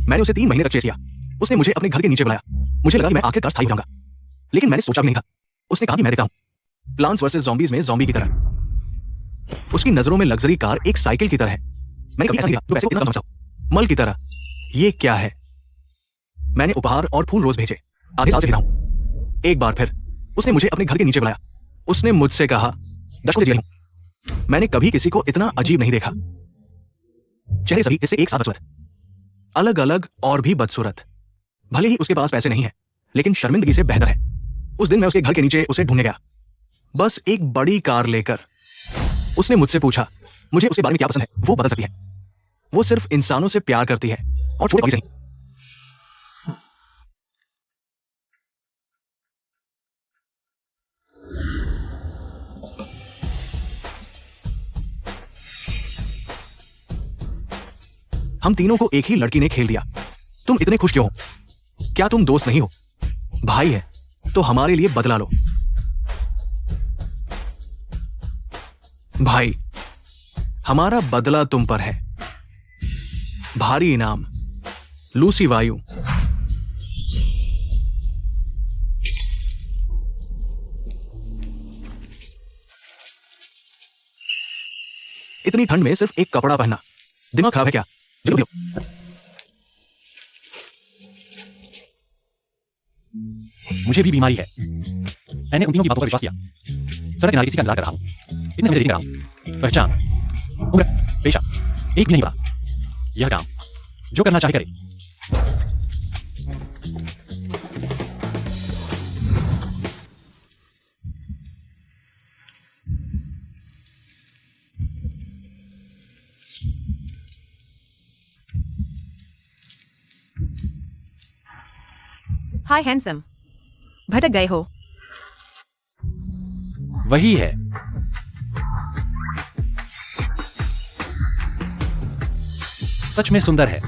मैंने उसे 3 महीने तक चेस किया। उसने मुझे अपने घर के नीचे बुलाया। मुझे लगा कि मैं आखिरकार स्थायी हो जाऊंगा, लेकिन मैंने सोचा भी नहीं था। उसने कहा कि मैं देता हूं, प्लांट्स वर्सेस ज़ॉम्बीज़ में ज़ॉम्बी की तरह। उसकी नजरों में लग्जरी कार एक साइकिल की तरह है। मैंने कभी ऐसा नहीं देखा, तो पैसे को इतना कम समझता। मल की तरह। ये क्या है? मैंने उपहार और फूल रोज भेजे। आधे साल से भेजा हूं। एक बार फिर उसने मुझे अपने घर के नीचे बुलाया। उसने मुझसे कहा, दशकों से जी रही हूं, मैंने कभी किसी को इतना अजीब नहीं देखा। चेहरे सभी इससे एक साथ बदसूरत, अलग अलग और भी बदसूरत। भले ही उसके पास पैसे नहीं है, लेकिन शर्मिंदगी से बेहतर है। उस दिन मैं उसके घर के नीचे उसे ढूंढने गया, बस एक बड़ी कार लेकर। उसने मुझसे पूछा, मुझे उसके बारे में क्या पसंद है। वो बदल सकती है। वो सिर्फ इंसानों से प्यार करती है और छोटे से नहीं। हम तीनों को एक ही लड़की ने खेल दिया। तुम इतने खुश क्यों हो? क्या तुम दोस्त नहीं हो? भाई है तो हमारे लिए बदला लो। भाई, हमारा बदला तुम पर है। भारी इनाम, लूसी वायु। इतनी ठंड में सिर्फ एक कपड़ा पहनना, दिमाग खराब है क्या? जो भी हो। मुझे भी बीमारी है। मैंने उन तीनों की बातों पर विश्वास किया। सड़क किनारे किसी का इंतजार कर रहा हूं। इतने समय से कर रहा हूं। पहचान, उम्र, पेशा एक भी नहीं पता। यह काम जो करना चाहे करे। हाय हैंडसम, भटक गए हो? वही है। सच में सुंदर है।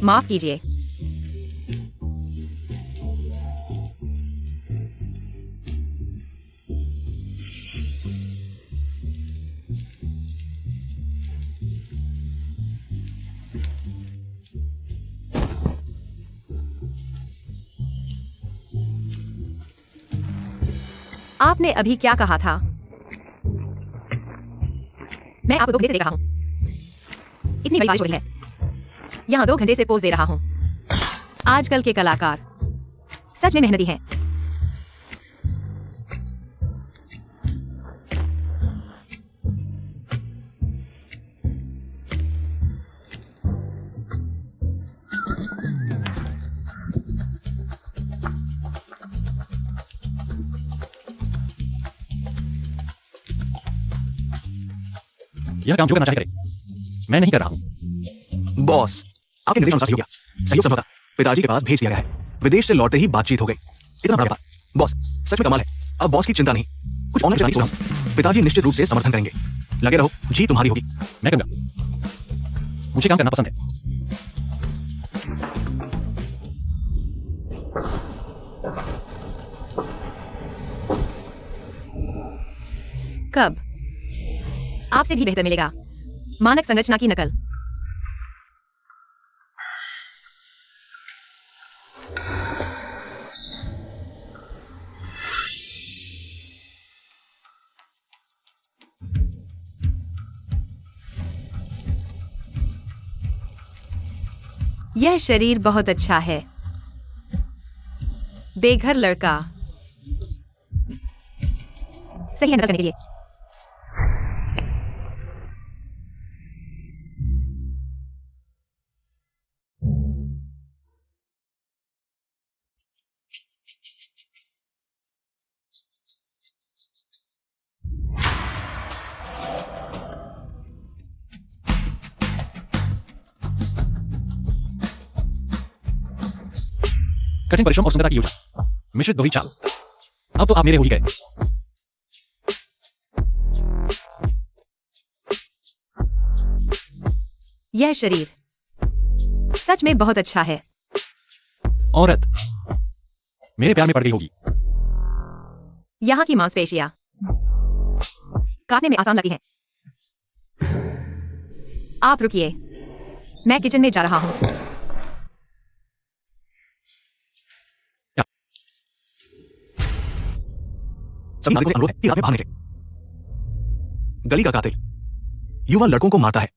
माफ कीजिए। आपने अभी क्या कहा था? मैं आपको 2 घंटे से देख रहा हूं। इतनी बड़ी बारिश हो रही है। यहां 2 घंटे से पोज दे रहा हूं। आजकल के कलाकार सच में मेहनती हैं। यह काम जो करना चाहे करे। मैं नहीं कर रहा हूं। बॉस, आपके निर्देश अनुसार सही हो गया। सहयोग समझौता पिताजी के पास भेज दिया गया है। विदेश से लौटते ही बातचीत हो गई। इतना बड़ा व्यापार। बॉस, सच में कमाल है। अब बॉस की चिंता नहीं, कुछ ऑनलाइन चलाने की सोच रहा हूं। पिताजी निश्चित रूप से समर्थन करेंगे। लगे रहो, जी तुम्हारी होगी। मैं करूंगा। मुझे काम करना पसंद है। कब? आपसे भी बेहतर मिलेगा। मानक संरचना की नकल। यह शरीर बहुत अच्छा है। बेघर लड़का। सही है नकल करने के लिए। कठिन परिश्रम और सुंदरता की योजना, मिश्रित दोहरी चाल। अब तो आप मेरे हो ही गए। यह शरीर सच में बहुत अच्छा है। औरत मेरे प्यार में पड़ गई होगी। यहाँ की मांसपेशियां काटने में आसान लगती हैं। आप रुकिए, मैं किचन में जा रहा हूँ। सब नागरिकों से अनुरोध है कि रात में बाहर निकले। गली का कातिल युवा लड़कों को मारता है।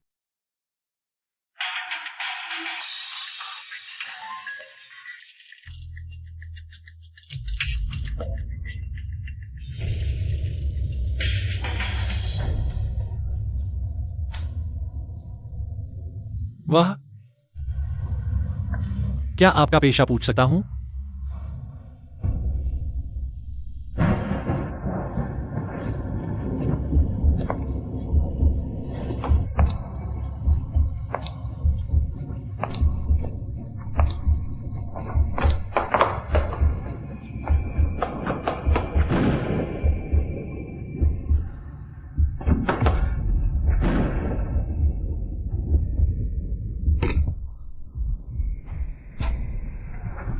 वाह, क्या आपका पेशा पूछ सकता हूं?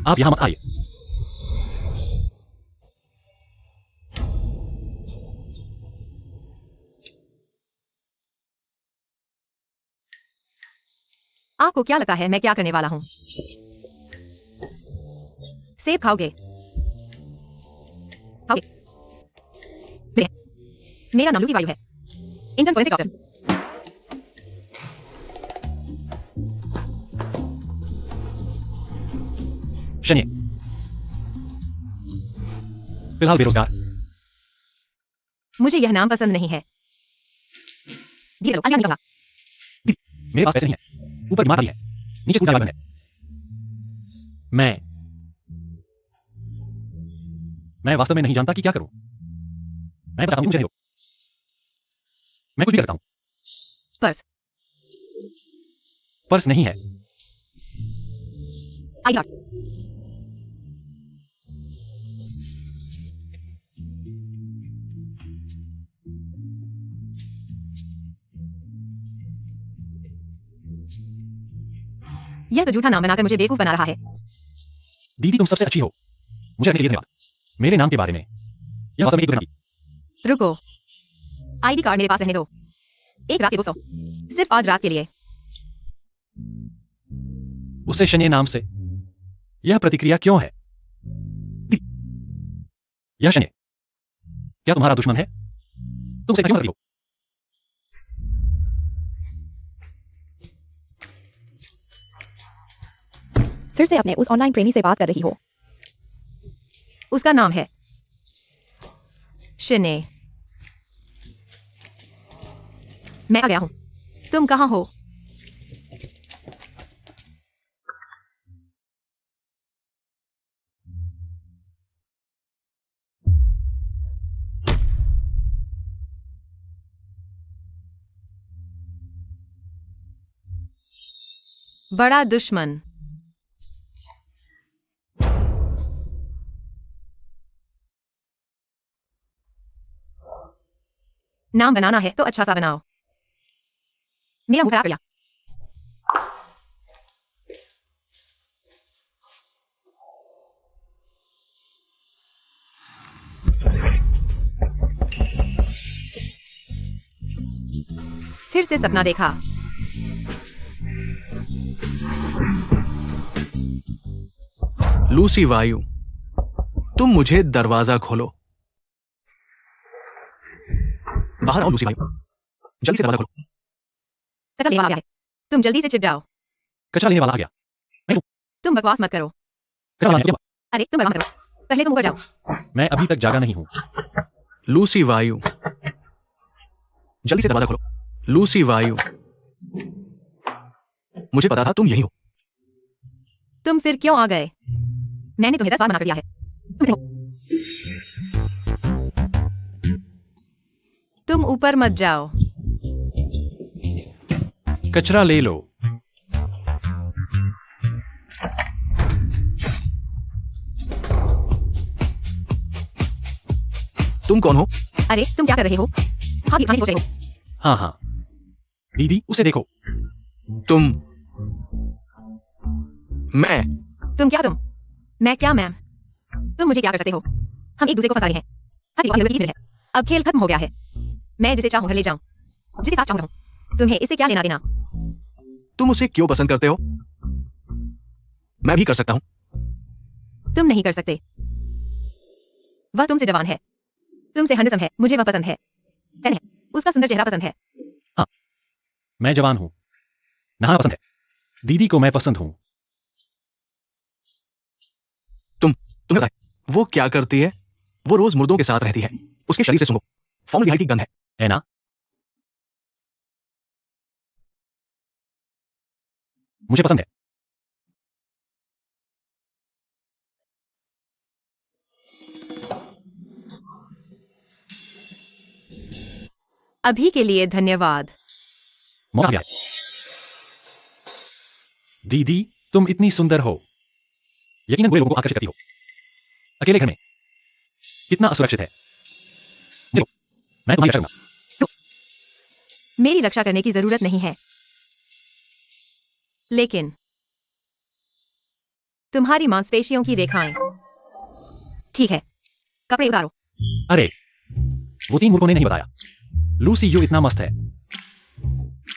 आप यहां मत आइए। आपको क्या लगता है मैं क्या करने वाला हूँ? सेब खाओगे? खाओगे? मेरा नाम लूसी वायु है, इंडियन फॉरेंसिक डॉक्टर। शनिए, फिलहाल बेरोजगार। मुझे यह नाम पसंद नहीं है। धीरे लो, अन्य नहीं कहूंगा। मेरे पास पैसे नहीं है, ऊपर बीमार है, नीचे सूखा है। मैं वास्तव में नहीं जानता कि क्या करूं। मैं बस मुझे नहीं दो। मैं कुछ भी करता हूं। पर्स नहीं है। I card. यह तो झूठा नाम बनाकर मुझे बेवकूफ बना रहा है। दीदी, तुम सबसे अच्छी हो। मुझे रखने के लिए धन्यवाद। मेरे नाम के बारे में यह वास्तव में एक दुर्घटना थी। रुको, आईडी कार्ड मेरे पास रहने दो। एक रात के 200, सिर्फ आज रात के लिए। उसे शनि नाम से यह प्रतिक्रिया क्यों है? यह शनि क्या तुम्हारा दुश्मन है? तुम उसे क्यों करती हो? फिर से अपने उस ऑनलाइन प्रेमी से बात कर रही हो। उसका नाम है शने। मैं आ गया हूं। तुम कहां हो? बड़ा दुश्मन। नाम बनाना है तो अच्छा सा बनाओ। मेरा मुंह खराब कर लिया। फिर से सपना देखा। लूसी वायु, तुम मुझे दरवाजा खोलो। बाहर आओ लूसी वायु, जल्दी से दरवाजा खोलो। कचरा लेने वाला आ गया है, तुम जल्दी से छिप जाओ। कचरा लेने वाला आ गया। तुम बकवास मत करो। कचरा लाने क्या? अरे तुम बकवास करो, पहले तुम ऊपर जाओ। मैं अभी तक जागा नहीं हूं। लूसी वायु, जल्दी से दरवाजा खोलो। लूसी वायु, मुझे पता था तुम यही हो। तुम फिर क्यों आ गए? मैंने तुम्हें 10 बार मना कर दिया है। तुम ऊपर मत जाओ। कचरा ले लो। तुम कौन हो? अरे तुम क्या कर रहे हो? हाँ भी सोच रहे हो। हाँ हाँ, दीदी उसे देखो। तुम मैं तुम क्या तुम? मैं क्या मैम? तुम मुझे क्या कर सकते हो? हम एक दूसरे को फंसा रहे हैं। हर एक बात है। अब खेल खत्म हो गया है। मैं जिसे चाहूं घर ले जाऊं, जिसे साथ चाहूं रहूं। तुम्हें इससे क्या लेना देना? तुम उसे क्यों पसंद करते हो? मैं भी कर सकता हूं। तुम नहीं कर सकते। वह तुमसे जवान है, तुमसे हैंडसम है, मुझे वह पसंद है। है, उसका सुंदर चेहरा पसंद है। हाँ, मैं जवान हूं, नहाना पसंद है, दीदी को मैं पसंद हूं। तुम्हें पता है वो क्या करती है? वो रोज मुर्दों के साथ रहती है। उसके शरीर से सूंघो, फॉर्मल्डिहाइड की गंध है ना? मुझे पसंद है। अभी के लिए धन्यवाद। मौका आ गया है। दीदी, तुम इतनी सुंदर हो, यकीनन बुरे लोगों को आकर्षित करती हो। अकेले घर में कितना असुरक्षित है। देखो, मैं तुम्हारी रक्षा करूंगा। मेरी रक्षा करने की जरूरत नहीं है, लेकिन तुम्हारी मांसपेशियों की रेखाएं। ठीक है, कपड़े उतारो। अरे, वो 3 मूर्खों ने नहीं बताया। लूसी यू इतना मस्त है।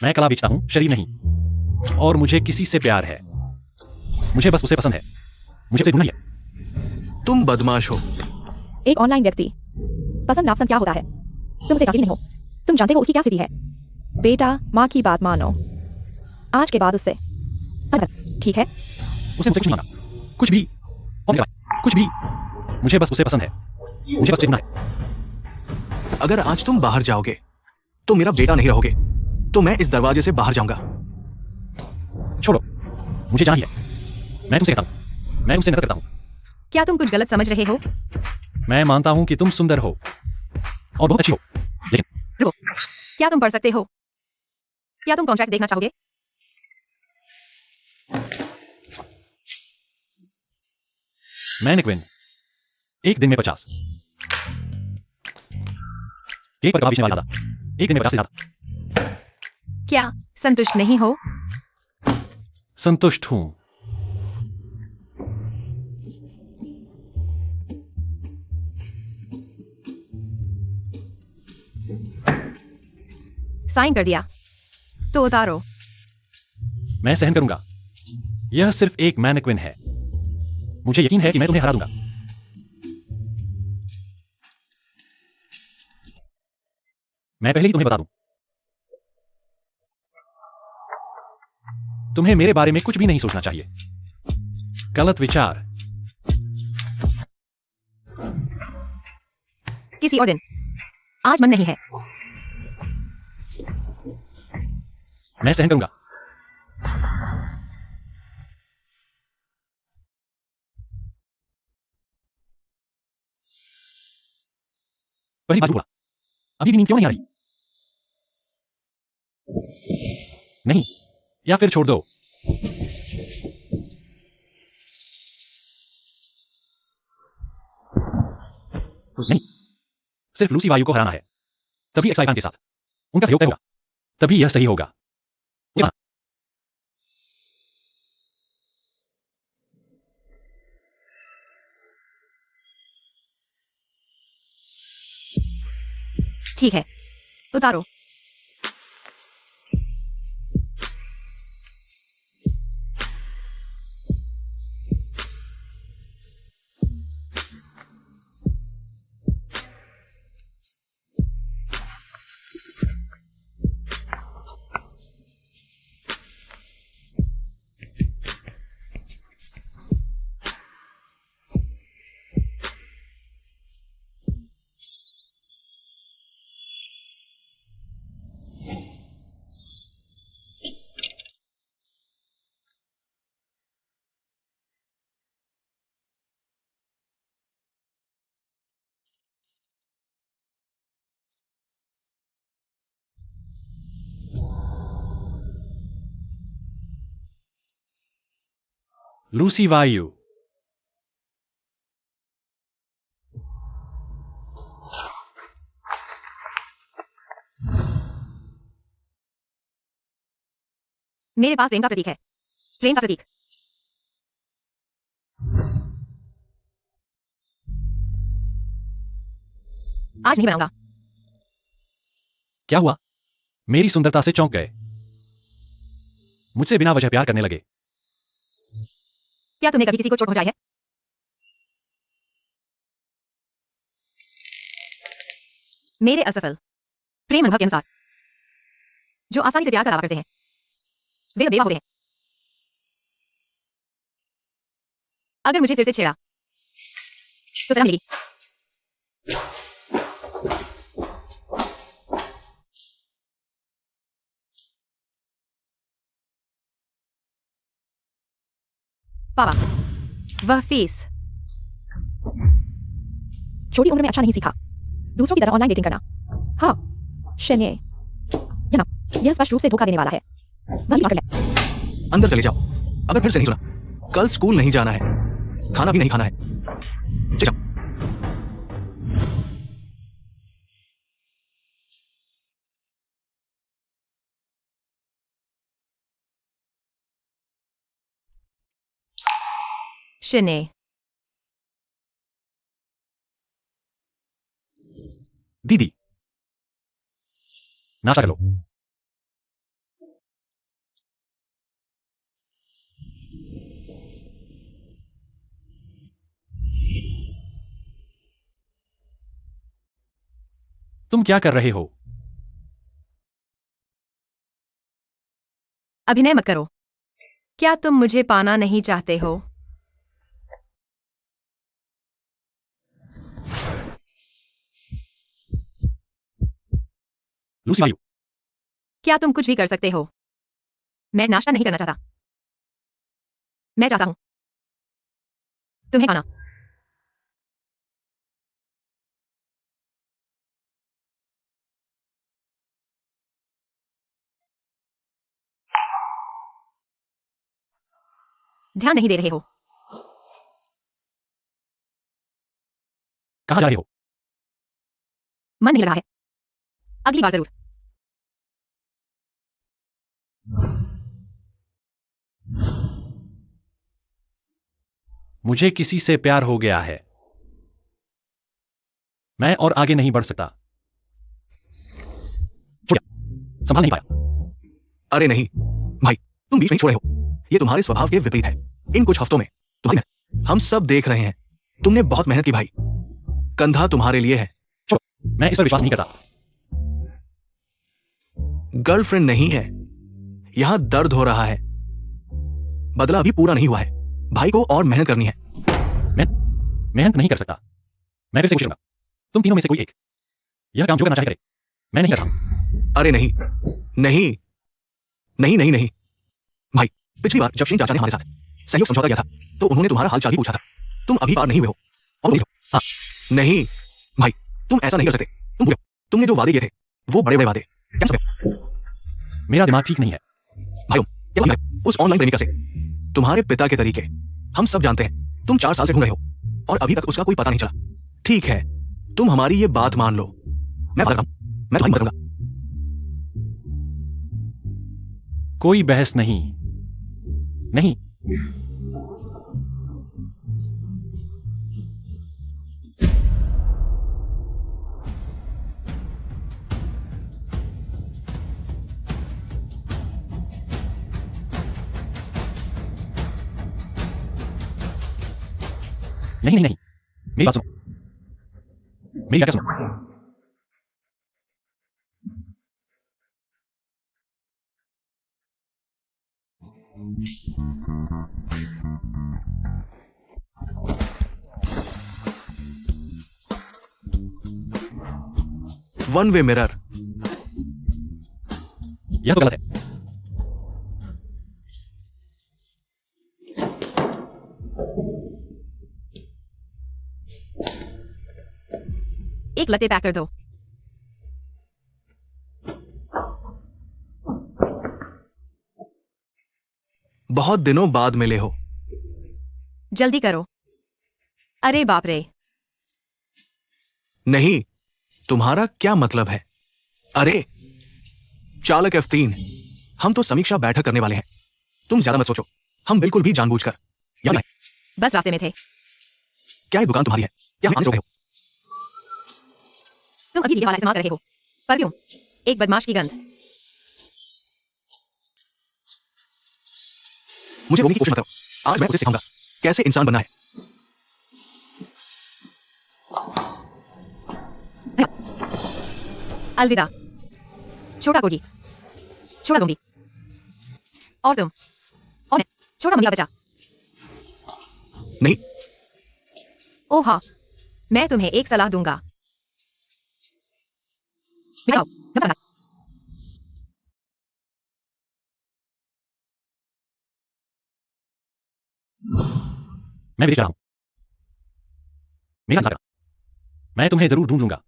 मैं कला बेचता हूं, शरीर नहीं। और मुझे किसी से प्यार है। मुझे बस उसे पसंद है। मुझे उसे ढूंढना ही है। तुम बदमाश हो। एक ऑनलाइन व्यक्ति पसंद नापसंद क्या होता है? तुमसे काबिल नहीं हो। तुम जानते हो उसकी क्या स्थिति है? बेटा, माँ की बात मानो। आज के बाद उससे ठीक है? उसने मुझसे कुछ नहीं मांगा, कुछ भी। और मेरा भाई, कुछ भी। मुझे बस उसे पसंद है। मुझे बस उसे ढूंढना है। अगर आज तुम बाहर जाओगे तो मेरा बेटा नहीं रहोगे, तो मैं इस दरवाजे से बाहर जाऊंगा। छोड़ो, मुझे जाना ही है। मैं तुमसे कहता हूं, मैं तुमसे नफरत करता हूं। क्या तुम कुछ गलत समझ रहे हो? मैं मानता हूं कि तुम सुंदर हो और बहुत अच्छी हो, लेकिन रुको, क्या तुम पढ़ सकते हो? क्या तुम कॉन्ट्रैक्ट देखना चाहोगे? मैनिक्विन, एक दिन में 50। केक पर कबाब बेचने वाला दादा, एक दिन में 50 से ज्यादा। क्या संतुष्ट नहीं हो? संतुष्ट हूं। साइन कर दिया तो उतारो। मैं सहन करूंगा। यह सिर्फ एक मैनिक्विन है। मुझे यकीन है कि मैं तुम्हें हरा दूंगा। मैं पहले ही तुम्हें बता दूं, तुम्हें मेरे बारे में कुछ भी नहीं सोचना चाहिए। गलत विचार। किसी और दिन। आज मन नहीं है। मैं सहन करूंगा। पहली बात बोला, अभी भी नींद क्यों नहीं आ रही? नहीं, या फिर छोड़ दो। नहीं, सिर्फ लूसी वायु को हराना है, तभी एक्साइफान के साथ उनका सहयोग तय होगा, तभी यह सही होगा। ठीक है, उतारो। लूसी वायु, मेरे पास प्रेम का प्रतीक है। प्रेम का प्रतीक। आज नहीं बनाऊंगा। क्या हुआ? मेरी सुंदरता से चौंक गए। मुझसे बिना वजह प्यार करने लगे। क्या तुमने कभी किसी को चोट पहुंचाई है? मेरे असफल प्रेम अनुभव के अनुसार जो आसानी से प्यार का दावा करते हैं वे तो बेवफा होते हैं। अगर मुझे फिर से छेड़ा तो सजा मिलेगी। पापा, वह फेस छोटी उम्र में अच्छा नहीं सीखा दूसरों की तरह ऑनलाइन डेटिंग करना। हाँ शन्य यह स्पष्ट रूप से धोखा देने वाला है। वही पकड़ ले। अंदर चले जाओ। अगर फिर से नहीं सुना, कल स्कूल नहीं जाना है, खाना भी नहीं खाना है। चले जाओ। शन्य दीदी, नाश्ता कर लो। तुम क्या कर रहे हो? अभिनय मत करो। क्या तुम मुझे पाना नहीं चाहते हो? लूसी वायु, क्या तुम कुछ भी कर सकते हो? मैं नाश्ता नहीं करना चाहता। मैं चाहता हूं तुम्हें खाना। ध्यान नहीं दे रहे हो। कहाँ जा रहे हो? मन नहीं लगा है। अगली बार जरूर। मुझे किसी से प्यार हो गया है। मैं और आगे नहीं बढ़ सकता। छूट गया। संभाल नहीं पाया। अरे नहीं भाई, तुम बीच में ही छोड़े हो। ये तुम्हारे स्वभाव के विपरीत है। इन कुछ हफ्तों में तुम्हारी मेहनत हम सब देख रहे हैं। तुमने बहुत मेहनत की भाई। कंधा तुम्हारे लिए है। मैं इस पर विश्वास नहीं करता। गर्लफ्रेंड नहीं है। यहां दर्द हो रहा है। बदला अभी पूरा नहीं हुआ है। भाई को और मेहनत करनी है। मैं मेहनत नहीं कर सकता। मैं फिर से पूछूंगा, तुम तीनों में से कोई एक यह काम जो करना चाहे करे। मैं नहीं करता। अरे नहीं नहीं नहीं नहीं नहीं भाई, पिछली बार जब शिन चाचा ने हमारे साथ सहयोग समझौता किया था तो उन्होंने तुम्हारा हाल चाल भी पूछा था। तुम अभी पार नहीं हुए हो और तुम हाँ नहीं भाई, तुम ऐसा नहीं कर सकते। तुम भूले हो। तुमने जो वादे किए थे वो बड़े बड़े वादे क्या समझे? मेरा दिमाग ठीक नहीं है। भाइयों, क्या बात है उस ऑनलाइन प्रेमिका से? तुम्हारे पिता के तरीके हम सब जानते हैं। तुम 4 साल से ढूंढ रहे हो और अभी तक उसका कोई पता नहीं चला। ठीक है, तुम हमारी ये बात मान लो। मैं बताता हूं, मैं तुम्हारी मदद करूंगा। कोई बहस नहीं। नहीं। नहीं नहीं नहीं, मेरी बात सुनो। मेरी आज्ञा सुनो। 1 वे मिरर। यह तो गलत है। एक लत्ते पैक कर दो। बहुत दिनों बाद मिले हो। जल्दी करो। अरे बाप रे। नहीं, तुम्हारा क्या मतलब है? अरे चालक F3, हम तो समीक्षा बैठक करने वाले हैं। तुम ज्यादा मत सोचो। हम बिल्कुल भी जानबूझकर या नहीं। बस रास्ते में थे। क्या ये दुकान तुम्हारी है? क्या हम आने से रोके हो? तुम अभी ये वाला इस्तेमाल कर रहे हो। परफ्यूम, एक बदमाश की गंध। मुझे रोकने की कोशिश मत करो। आज मैं उसे सिखाऊंगा कैसे इंसान बनना है। अलविदा छोटा कोगी, छोटा ज़ोंबी। और तुम, और मैं, छोटा मंगला बचा। नहीं, ओह हाँ, मैं तुम्हें एक सलाह दूंगा। मिलाओ, नमस्कार। मैं विदेश जा रहा हूं। मेरा इंतजार करना। मैं तुम्हें जरूर ढूंढ लूंगा।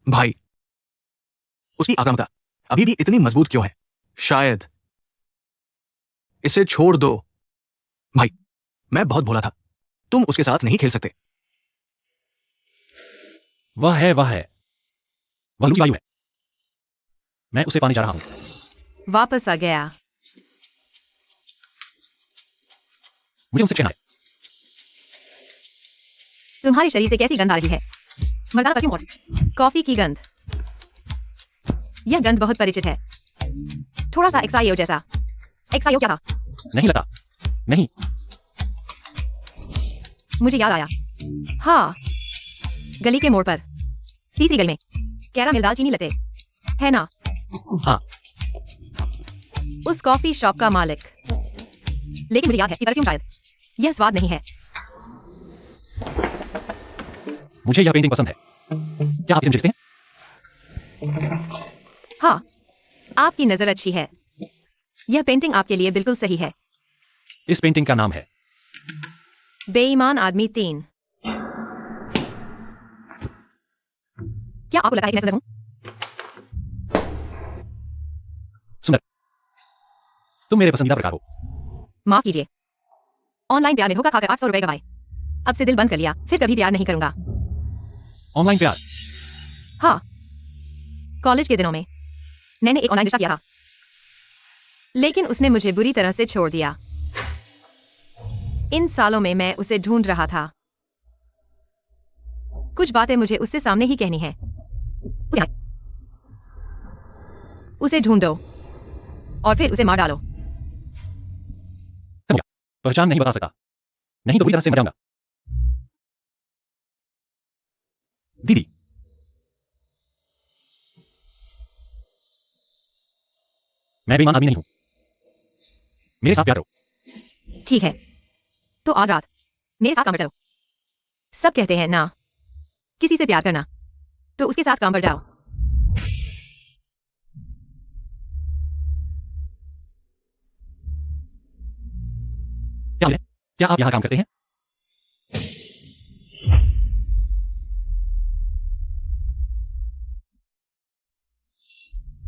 भाई, उसकी आक्रामकता अभी भी इतनी मजबूत क्यों है? शायद इसे छोड़ दो। भाई, मैं बहुत भोला था। तुम उसके साथ नहीं खेल सकते। वह लूसी वायु है। मैं उसे पाने जा रहा हूं। वापस आ गया। मुझे उनसे कहना है। तुम्हारे शरीर से कैसी गंध आ रही है? मर्दाना परफ्यूम और कॉफी की गंध। यह गंध बहुत परिचित है। थोड़ा सा एक्साइयो जैसा। एक्साइयो क्या था? नहीं लता, नहीं। मुझे याद आया। हाँ, गली के मोड़ पर, तीसरी गली में, कैरामेल दालचीनी लते, है ना? हाँ। उस कॉफी शॉप का मालिक। लेकिन मुझे याद है कि परफ्यूम शायद यह स्वाद नहीं है। मुझे यह पेंटिंग पसंद है। क्या आप इसे मुझे देखते हैं? हाँ, आपकी नजर अच्छी है। यह पेंटिंग आपके लिए बिल्कुल सही है। इस पेंटिंग का नाम है बेईमान आदमी 3। क्या आपको लगा है कि मैं सुंदर हूं? सुंदर। तुम मेरे पसंदीदा प्रकार हो। माफ कीजिए। ऑनलाइन प्यार में धोखा खाकर 800 रुपए गवाए। अब से दिल बंद कर लिया, फिर कभी प्यार नहीं करूंगा। ऑनलाइन प्यार? हाँ, कॉलेज के दिनों में मैंने एक ऑनलाइन रिश्ता किया था, लेकिन उसने मुझे बुरी तरह से छोड़ दिया। इन सालों में मैं उसे ढूंढ रहा था। कुछ बातें मुझे उससे सामने ही कहनी है। उसे ढूंढो और फिर उसे मार डालो। पहचान नहीं बता सकता, नहीं तो बुरी तरह से मर जाऊंगा। दीदी, मैं बेईमान आदमी नहीं हूं। मेरे साथ प्यार करो। ठीक है, तो आज रात मेरे साथ काम पर चलो। सब कहते हैं ना, किसी से प्यार करना, तो उसके साथ काम पर जाओ। क्या आप यहां काम करते हैं?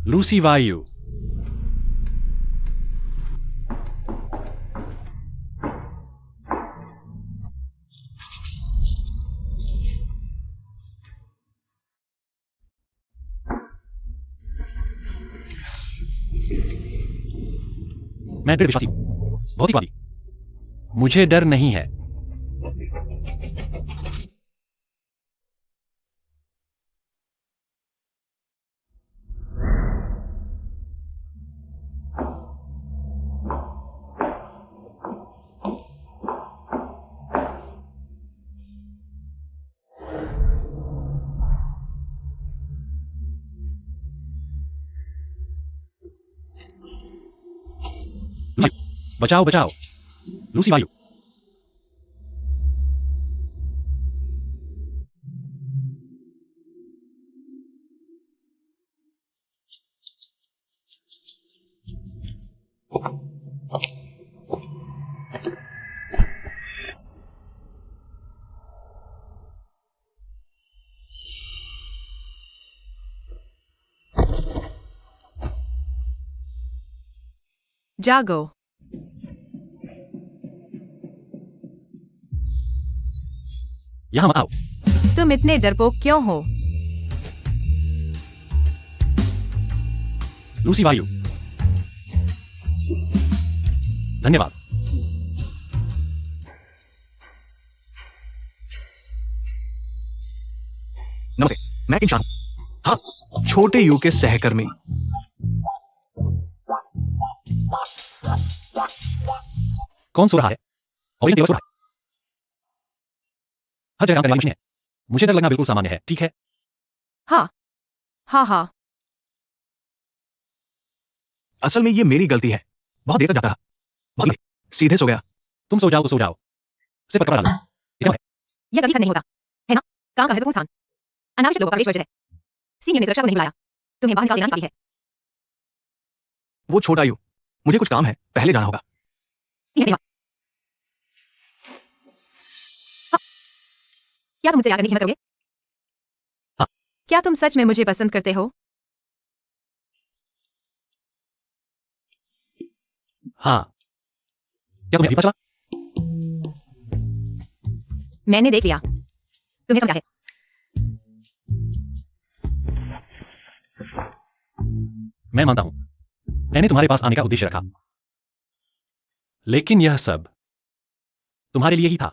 लूसी वायु। मैं दृढ़ विश्वासी हूं, भौतिकवादी। मुझे डर नहीं है। बचाओ बचाओ, लूसी वायु। जागो। यहां मत आओ। तुम इतने डरपोक क्यों हो? लूसी वायु, धन्यवाद। मैं एक इंसान हूं। हाँ, छोटे यू के सहकर्मी। कौन सो रहा है? और ये सो रहा है। हर जगह काम करने वाली मशीन है। मुझे डर लगना बिल्कुल सामान्य है, ठीक है? हाँ हाँ। असल में ये मेरी गलती है। बहुत देर तक जाता रहा। बहुत सीधे सो गया। तुम सो जाओ तो सो जाओ। सिर पर कपड़ा डालो। इसे है। यह कभी खत्म नहीं होता, है ना? काम का महत्वपूर्ण स्थान। अनावश्यक लोगों का प्रवेश वर्जित है। सीनियर ने सुरक्षा को नहीं बुलाया। तुम्हें बाहर निकाल देना ही काफी है। वो छोटा यू, मुझे कुछ काम है, पहले जाना होगा। धन्यवाद। हाँ। क्या तुम मुझसे याद करने की हिम्मत करोगे? हाँ। क्या तुम सच में मुझे पसंद करते हो? हाँ। क्या तुम्हें अभी पता चला? मैंने देख लिया, तुम्हें समझा है। मैं मानता हूं, मैंने तुम्हारे पास आने का उद्देश्य रखा, लेकिन यह सब तुम्हारे लिए ही था।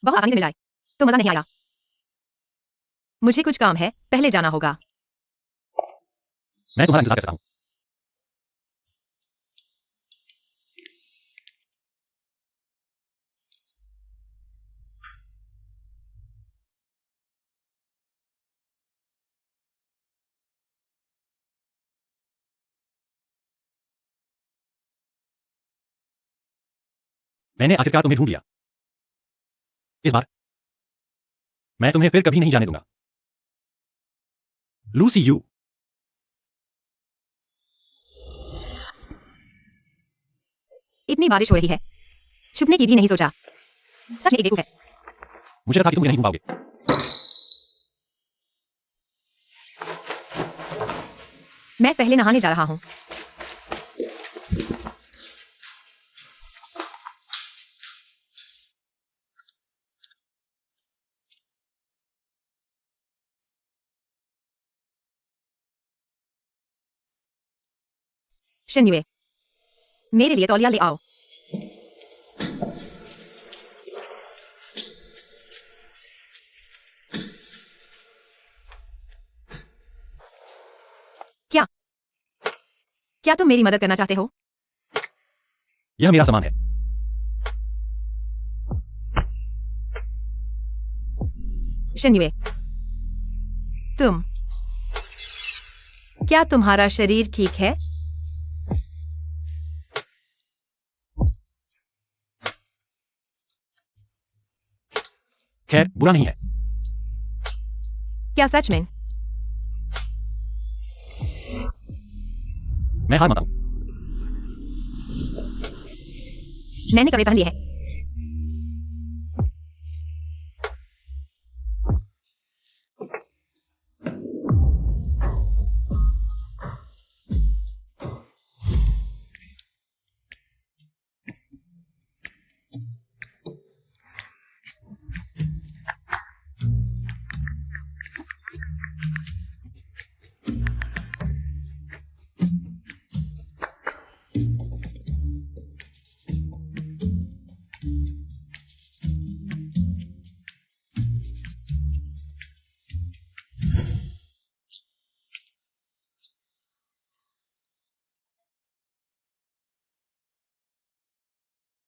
बहुत आसानी से मिलाए, तो मजा नहीं आया। मुझे कुछ काम है, पहले जाना होगा। मैं तुम्हारा इंतजार कर सकता हूं। मैंने आखिरकार तुम्हें ढूंढ लिया। इस बार मैं तुम्हें फिर कभी नहीं जाने दूंगा। Lucy you. इतनी बारिश हो रही है, छुपने की भी नहीं सोचा। सच में एक बेवकूफ है। मुझे लगा कि तुम मुझे नहीं ढूंढ पाओगे। मैं पहले नहाने जा रहा हूं। शिन्युए, मेरे लिए तौलिया ले आओ। क्या क्या तुम मेरी मदद करना चाहते हो? यह मेरा सामान है। शिन्युए, क्या तुम्हारा शरीर ठीक है? खैर, बुरा नहीं है। क्या सच में? मैं हार मानता हूं। मैंने कपड़े पहन लिए हैं।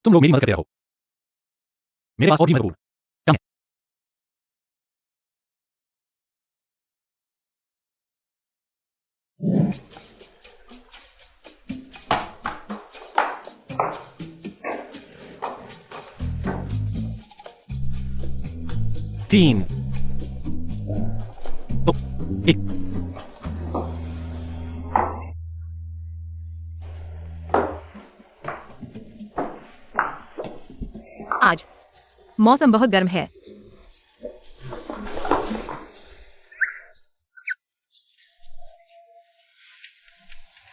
तुम लोग मेरी मदद करते रहो। मेरे पास और भी महत्वपूर्ण काम है। तीन, दो, एक। आज मौसम बहुत गर्म है।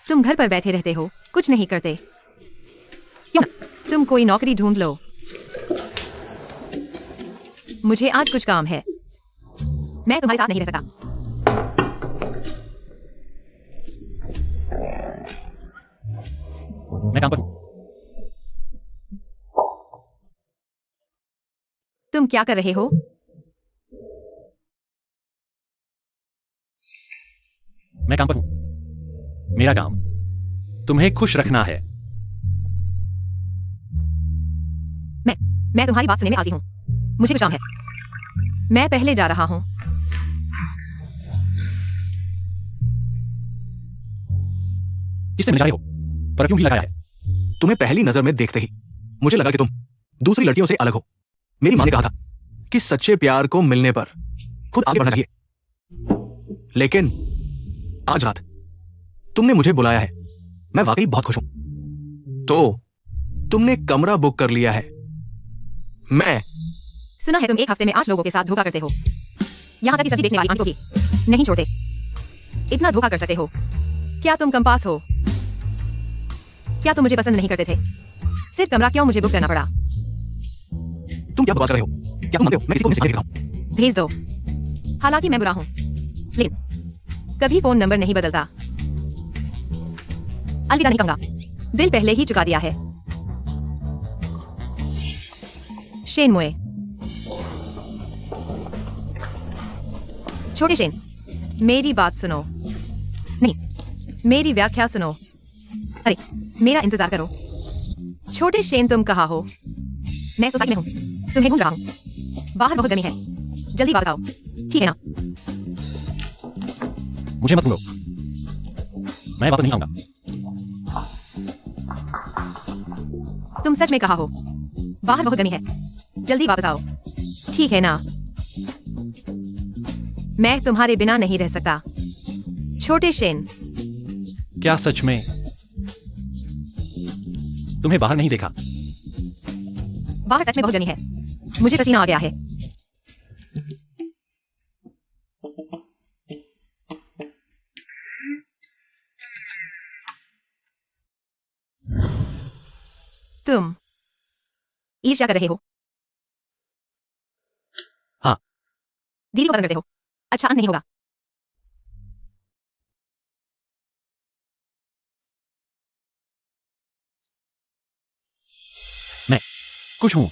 तुम घर पर बैठे रहते हो, कुछ नहीं करते। क्यों ना? तुम कोई नौकरी ढूंढ लो। मुझे आज कुछ काम है, मैं तुम्हारे साथ नहीं रह सकता। मैं काम पर हूं। तुम क्या कर रहे हो? मैं काम पर हूं। मेरा काम तुम्हें खुश रखना है। मैं तुम्हारी बात सुनने में आती हूँ। मुझे कुछ काम है। मैं पहले जा रहा हूँ। किससे मिलने जा रहे हो? परफ्यूम भी लगाया है। तुम्हें पहली नजर में देखते ही मुझे लगा कि तुम दूसरी लड़कियों से अलग हो। मेरी माँ ने कहा था कि सच्चे प्यार को मिलने पर खुद आगे बढ़ना चाहिए, लेकिन आज रात तुमने मुझे बुलाया है। मैं वाकई बहुत खुश हूं। तो तुमने कमरा बुक कर लिया है। मैं सुना है तुम एक हफ्ते में 8 लोगों के साथ धोखा करते हो। यहाँ तक कि सब्जी बेचने वाली आंटी को भी नहीं छोड़ते। इतना धोखा कर सकते हो? क्या तुम कंपास हो? क्या तुम मुझे पसंद नहीं करते थे? फिर कमरा क्यों मुझे बुक करना पड़ा? तुम क्या बकवास कर रहे हो? क्या तुम मानते हो मैं किसी को मिस नहीं करता हूं? भेज दो। हालांकि मैं बुरा हूँ, लेकिन कभी फोन नंबर नहीं बदलता। अलविदा नहीं कहूंगा। बिल पहले ही चुका दिया है। शेन मोए। छोटे शेन, मेरी बात सुनो। नहीं, मेरी व्याख्या सुनो। अरे, मेरा इंतजार करो। छोटे शेन, तुम कहाँ हो? मैं सोसाइटी में हूँ। तुम्हें ढूंढ रहा हूँ। बाहर बहुत गर्मी है। जल्दी वापस आओ, ठीक है ना? मुझे मत ढूंढो। मैं वापस नहीं आऊंगा। तुम सच में कहाँ हो? बाहर बहुत गर्मी है। जल्दी वापस आओ, ठीक है ना? मैं तुम्हारे बिना नहीं रह सकता। छोटे शेन। क्या सच में? तुम्हें बाहर नहीं देखा? बाहर सच में बहुत गर्मी है। मुझे पसीना आ गया है। तुम ईर्ष्या कर रहे हो? हाँ। दीदी को पसंद करते हो? अच्छा अंत नहीं होगा। मैं खुश हूं।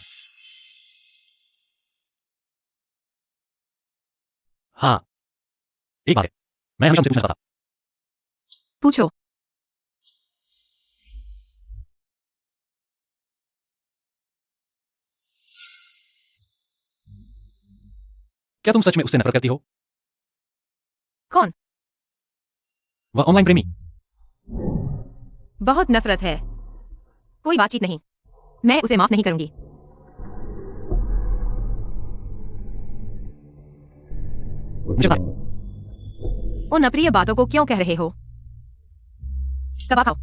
हाँ, एक बात है। मैं हमेशा तुमसे पूछना चाहता था। पूछो। क्या तुम सच में उससे नफरत करती हो? कौन? वह ऑनलाइन प्रेमी। बहुत नफरत है। कोई बातचीत नहीं। मैं उसे माफ नहीं करूंगी। मुझे पता है। उन अप्रिय बातों को क्यों कह रहे हो? कब आओ?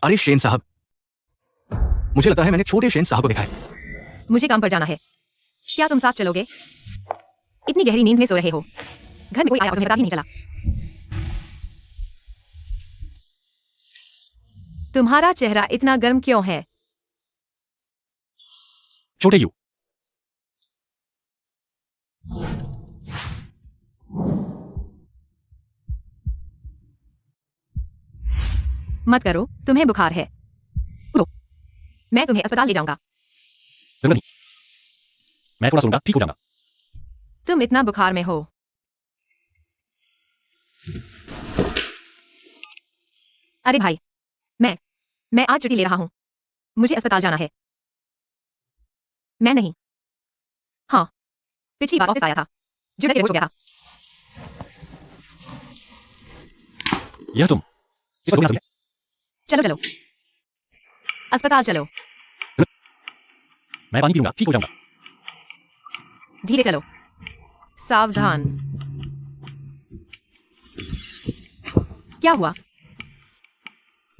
अरे शेन साहब, मुझे लगता है मैंने छोटे शेन साहब को देखा है। मुझे काम पर जाना है। क्या तुम साथ चलोगे? इतनी गहरी नींद में सो रहे हो। घर में कोई आया और तुम्हें पता भी नहीं चला। तुम्हारा चेहरा इतना गर्म क्यों है? छोटे यू। मत करो, तुम्हें बुखार है। उठो, मैं तुम्हें अस्पताल ले जाऊंगा। जरूर नहीं। मैं थोड़ा सोऊंगा, ठीक हो जाऊंगा। तुम इतना बुखार में हो। अरे भाई, मैं आज छुट्टी ले रहा हूं। मुझे अस्पताल जाना है। मैं नहीं। हाँ, पिछली बार ऑफिस आया था। जुड़ा के बेहोश हो गया था। यह तुम इस पर दुनिया सभी है। चलो चलो, अस्पताल चलो। मैं पानी पीऊंगा, ठीक हो जाऊंगा। धीरे चलो, सावधान। क्या हुआ?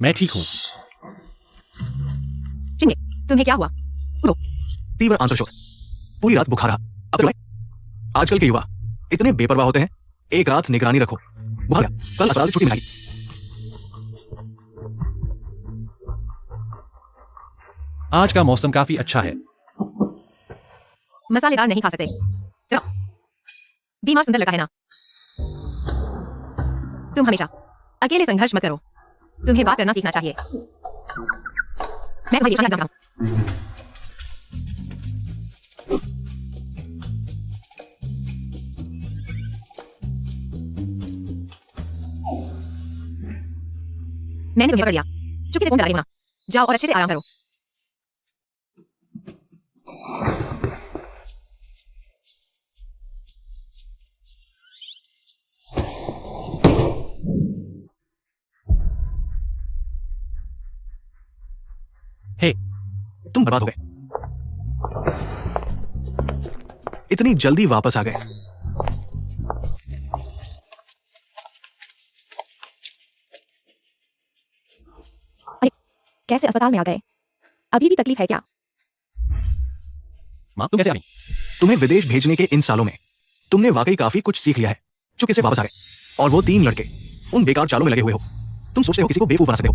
मैं ठीक हूं। चिंगे, तुम्हें क्या हुआ? उठो। तीव्र आंतरशोथ, पूरी रात बुखार रहा। अब तो आजकल के युवा इतने बेपरवाह होते हैं। एक रात निगरानी रखो, बुखार गया, कल अस्पताल से छुट्टी मिलेगी। आज का मौसम काफी अच्छा है। मसालेदार नहीं खा सकते। बीमार सुंदर लगा है ना? तुम हमेशा अकेले संघर्ष मत करो, तुम्हें बात करना सीखना चाहिए। मैं तुम्हारी निशानियां जानता हूं। मैंने तुम्हें पकड़ लिया, चुपके से फोन चला रही हो ना, जाओ और अच्छे से आराम करो। हे, तुम बर्बाद हो गए, इतनी जल्दी वापस आ गए। कैसे अस्पताल में आ गए? अभी भी तकलीफ है क्या? माँ तुम कैसे आ गई? तुम्हें विदेश भेजने के इन सालों में तुमने वाकई काफी कुछ सीख लिया है। चुपके से वापस आ गए और वो 3 लड़के उन बेकार चालों में लगे हुए हो। तुम सोचते हो किसी को बेवकूफ बना सकते हो।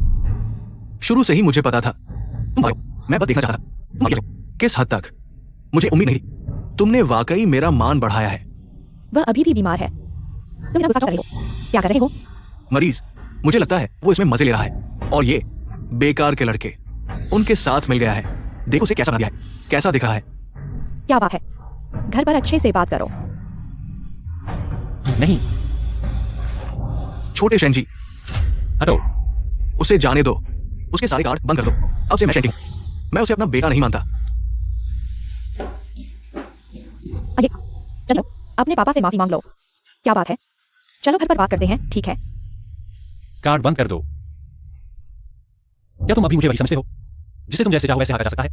शुरू से ही मुझे पता था तुम आए हो, मैं बस देखना चाहता था तुम आगे जाओ। किस हद तक मुझे उम्मीद नहीं थी। तुमने वाकई मेरा मान बढ़ाया है। वह अभी भी बीमार है, तुम मेरा गुस्सा क्यों कर रहे हो? क्या कर रहे हो? मरीज, मुझे लगता है वो इसमें मजे ले रहा है और ये बेकार के लड़के उनके साथ मिल गया है। देखो उसे कैसा बना दिया है, कैसा दिख रहा है। क्या बात है? घर पर अच्छे से बात करो। नहीं, छोटे शैन जी, हटो। उसे जाने दो, उसके सारे कार्ड बंद कर दो। अब से मैं शैन हूं, मैं उसे अपना बेटा नहीं मानता। अरे चलो अपने पापा से माफी मांग लो। क्या बात है? चलो घर पर बात करते हैं, ठीक है? कार्ड बंद कर दो। क्या तुम अभी मुझे वही समझते हो जिसे तुम जैसे चाहो वैसे हाका जा सकता है?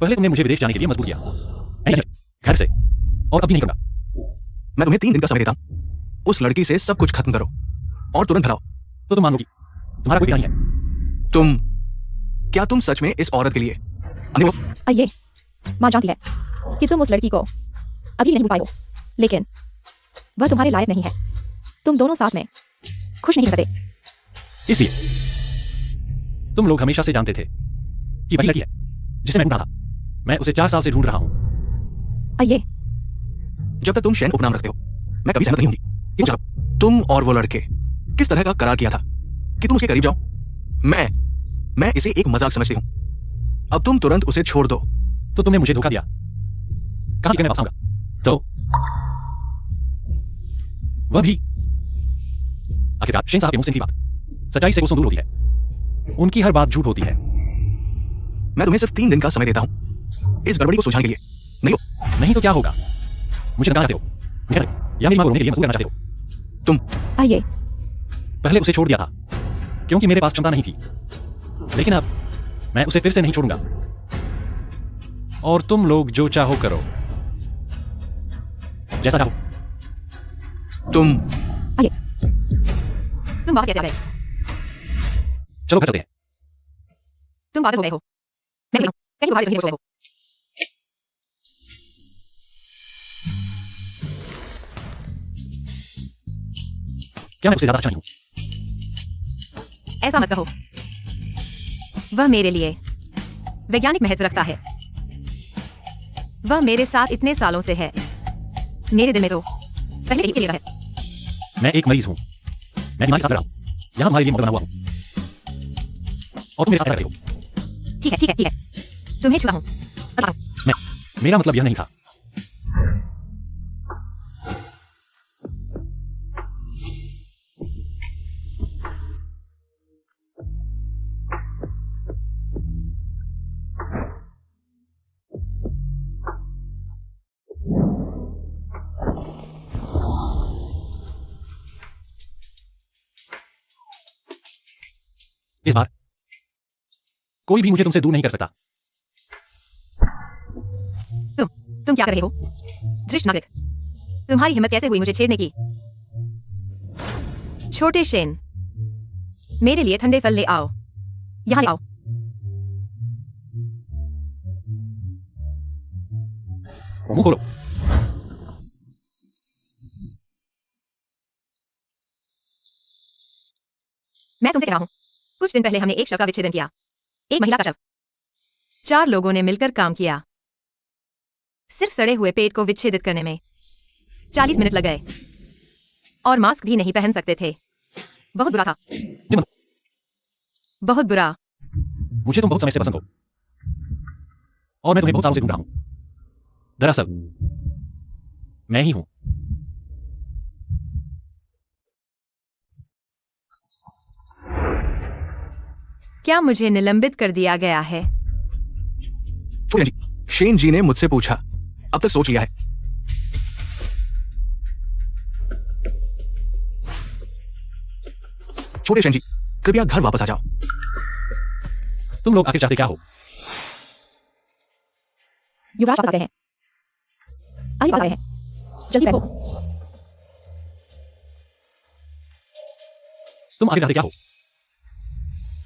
पहले तुमने मुझे विदेश जाने के लिए मजबूर किया, घर से, और अब भी नहीं करूंगा। मैं तुम्हें 3 दिन का समय देता हूं। उस लड़की से सब कुछ खत्म करो और तुरंत घर आओ। तो तुम मानोगी तुम्हारा कोई प्लान नहीं है? क्या तुम सच में इस औरत के लिए अंधे हो? आइए, माँ जानती है कि तुम उस लड़की को अभी नहीं भूल पाए हो, लेकिन वह तुम्हारे लायक नहीं है। तुम दोनों साथ में खुश नहीं रह सकते। इसलिए तुम लोग हमेशा से जानते थे कि वही लड़की है जिसे मैं ढूंढ रहा था। मैं उसे 4 साल से ढूंढ रहा हूं। आइए, जब तक तुम शैन उपनाम रखते हो मैं कभी सहमत नहीं होंगी। चलो, तुम और वो लड़के किस तरह का करार किया था कि तुम उसके करीब जाओ। मैं इसे एक मजाक समझती हूं। अब तुम तुरंत उसे छोड़ दो। तो तुमने मुझे धोखा दिया, कहा कि मैं वापस आऊंगा, तो वह भी आखिरकार शेन साहब के मुंह से निकली बात सच्चाई से कोसों दूर होती है। उनकी हर बात झूठ होती है। मैं तुम्हें सिर्फ 3 दिन का समय देता हूं इस गड़बड़ी को सुलझाने के लिए। नहीं तो क्या होगा? मुझे धमकाना चाहते हो या मेरी मां को रोने के लिए मजबूर करना चाहते हो? तुम आइए। पहले उसे छोड़ दिया था क्योंकि मेरे पास क्षमता नहीं थी, लेकिन अब मैं उसे फिर से नहीं छोड़ूंगा। और तुम लोग जो चाहो करो, जैसा चाहो। तुम आइए। तुम वहां कैसे आ गए? चलो घर चलते हैं। तुम पागल हो गए हो। मैं नहीं, कहीं बाहर हो। क्या मैं उससे ज्यादा अच्छा नहीं हूं? ऐसा मत कहो। वह मेरे लिए वैज्ञानिक महत्व रखता है। वह मेरे साथ इतने सालों से है। मेरे दिल में तो पहले ही है। मैं एक मरीज हूं, मैं तुम्हारे साथ रहा हूं, यहां तुम्हारे लिए मॉडल बना हुआ हूं और तुम मेरे साथ रहे हो। ठीक है, ठीक है, ठीक है। तुम्हें छुआ हूं। मेरा मतलब यह नहीं था। इस बार कोई भी मुझे तुमसे दूर नहीं कर सकता। तुम क्या कर रहे हो? धृष्ट नागरिक, तुम्हारी हिम्मत कैसे हुई मुझे छेड़ने की? छोटे शेन, मेरे लिए ठंडे फल ले आओ। यहां ले आओ। मुंह खोलो। मैं तुमसे कह रहा हूं, कुछ दिन पहले हमने एक शव का विच्छेदन किया। एक महिला का शव। 4 लोगों ने मिलकर काम किया। सिर्फ सड़े हुए पेट को विच्छेदित करने में 40 मिनट लग गए और मास्क भी नहीं पहन सकते थे। बहुत बुरा था, जी मत, बहुत बुरा। मुझे तुम बहुत समय से पसंद हो और मैं तुम्हें बहुत सालों से ढूंढ रहा हूं। दरअसल मैं ही हूं। क्या मुझे निलंबित कर दिया गया है? छोटे जी, शेन जी ने मुझसे पूछा, अब तक सोच लिया है? छोटे शेन जी, कृपया घर वापस आ जाओ। तुम लोग आखिर चाहते क्या हो? युवराज वापस आ गए हैं। आइए वापस आ गए हैं, जल्दी बैठो। तुम आखिर चाहते क्या हो?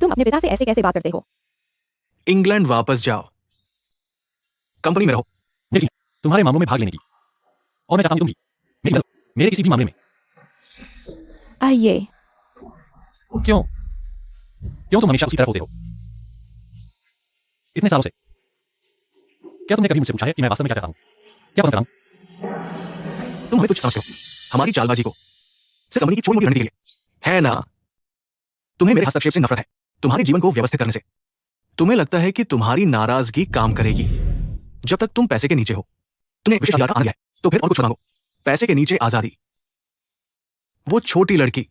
तुम अपने पिता से ऐसे कैसे बात करते हो? इंग्लैंड वापस जाओ, कंपनी में रहो। देखिए, तुम्हारे मामलों में भाग लेने की और मैं चाहता हूं तुम भी मेरी मदद, मेरे किसी भी मामले में। आइए। क्यों क्यों तुम हमेशा उसी तरफ होते हो इतने सालों से? क्या तुमने कभी मुझसे पूछा है कि मैं वास्तव में क्या चाहता हूं, क्या पसंद करता हूं? तुम हमें तुच्छ समझते हो, हमारी चालबाजी को, सिर्फ कंपनी की छोटी मोटी रणनीति के लिए, है ना? तुम्हें मेरे हस्तक्षेप से नफरत है, तुम्हारे जीवन को व्यवस्थित करने से। तुम्हें लगता है कि तुम्हारी नाराजगी काम करेगी जब तक तुम पैसे के नीचे हो। तुमने विशेष अधिकार का आनंद लिया है, तो फिर और कुछ मांगो। पैसे के नीचे आजादी। वो छोटी लड़की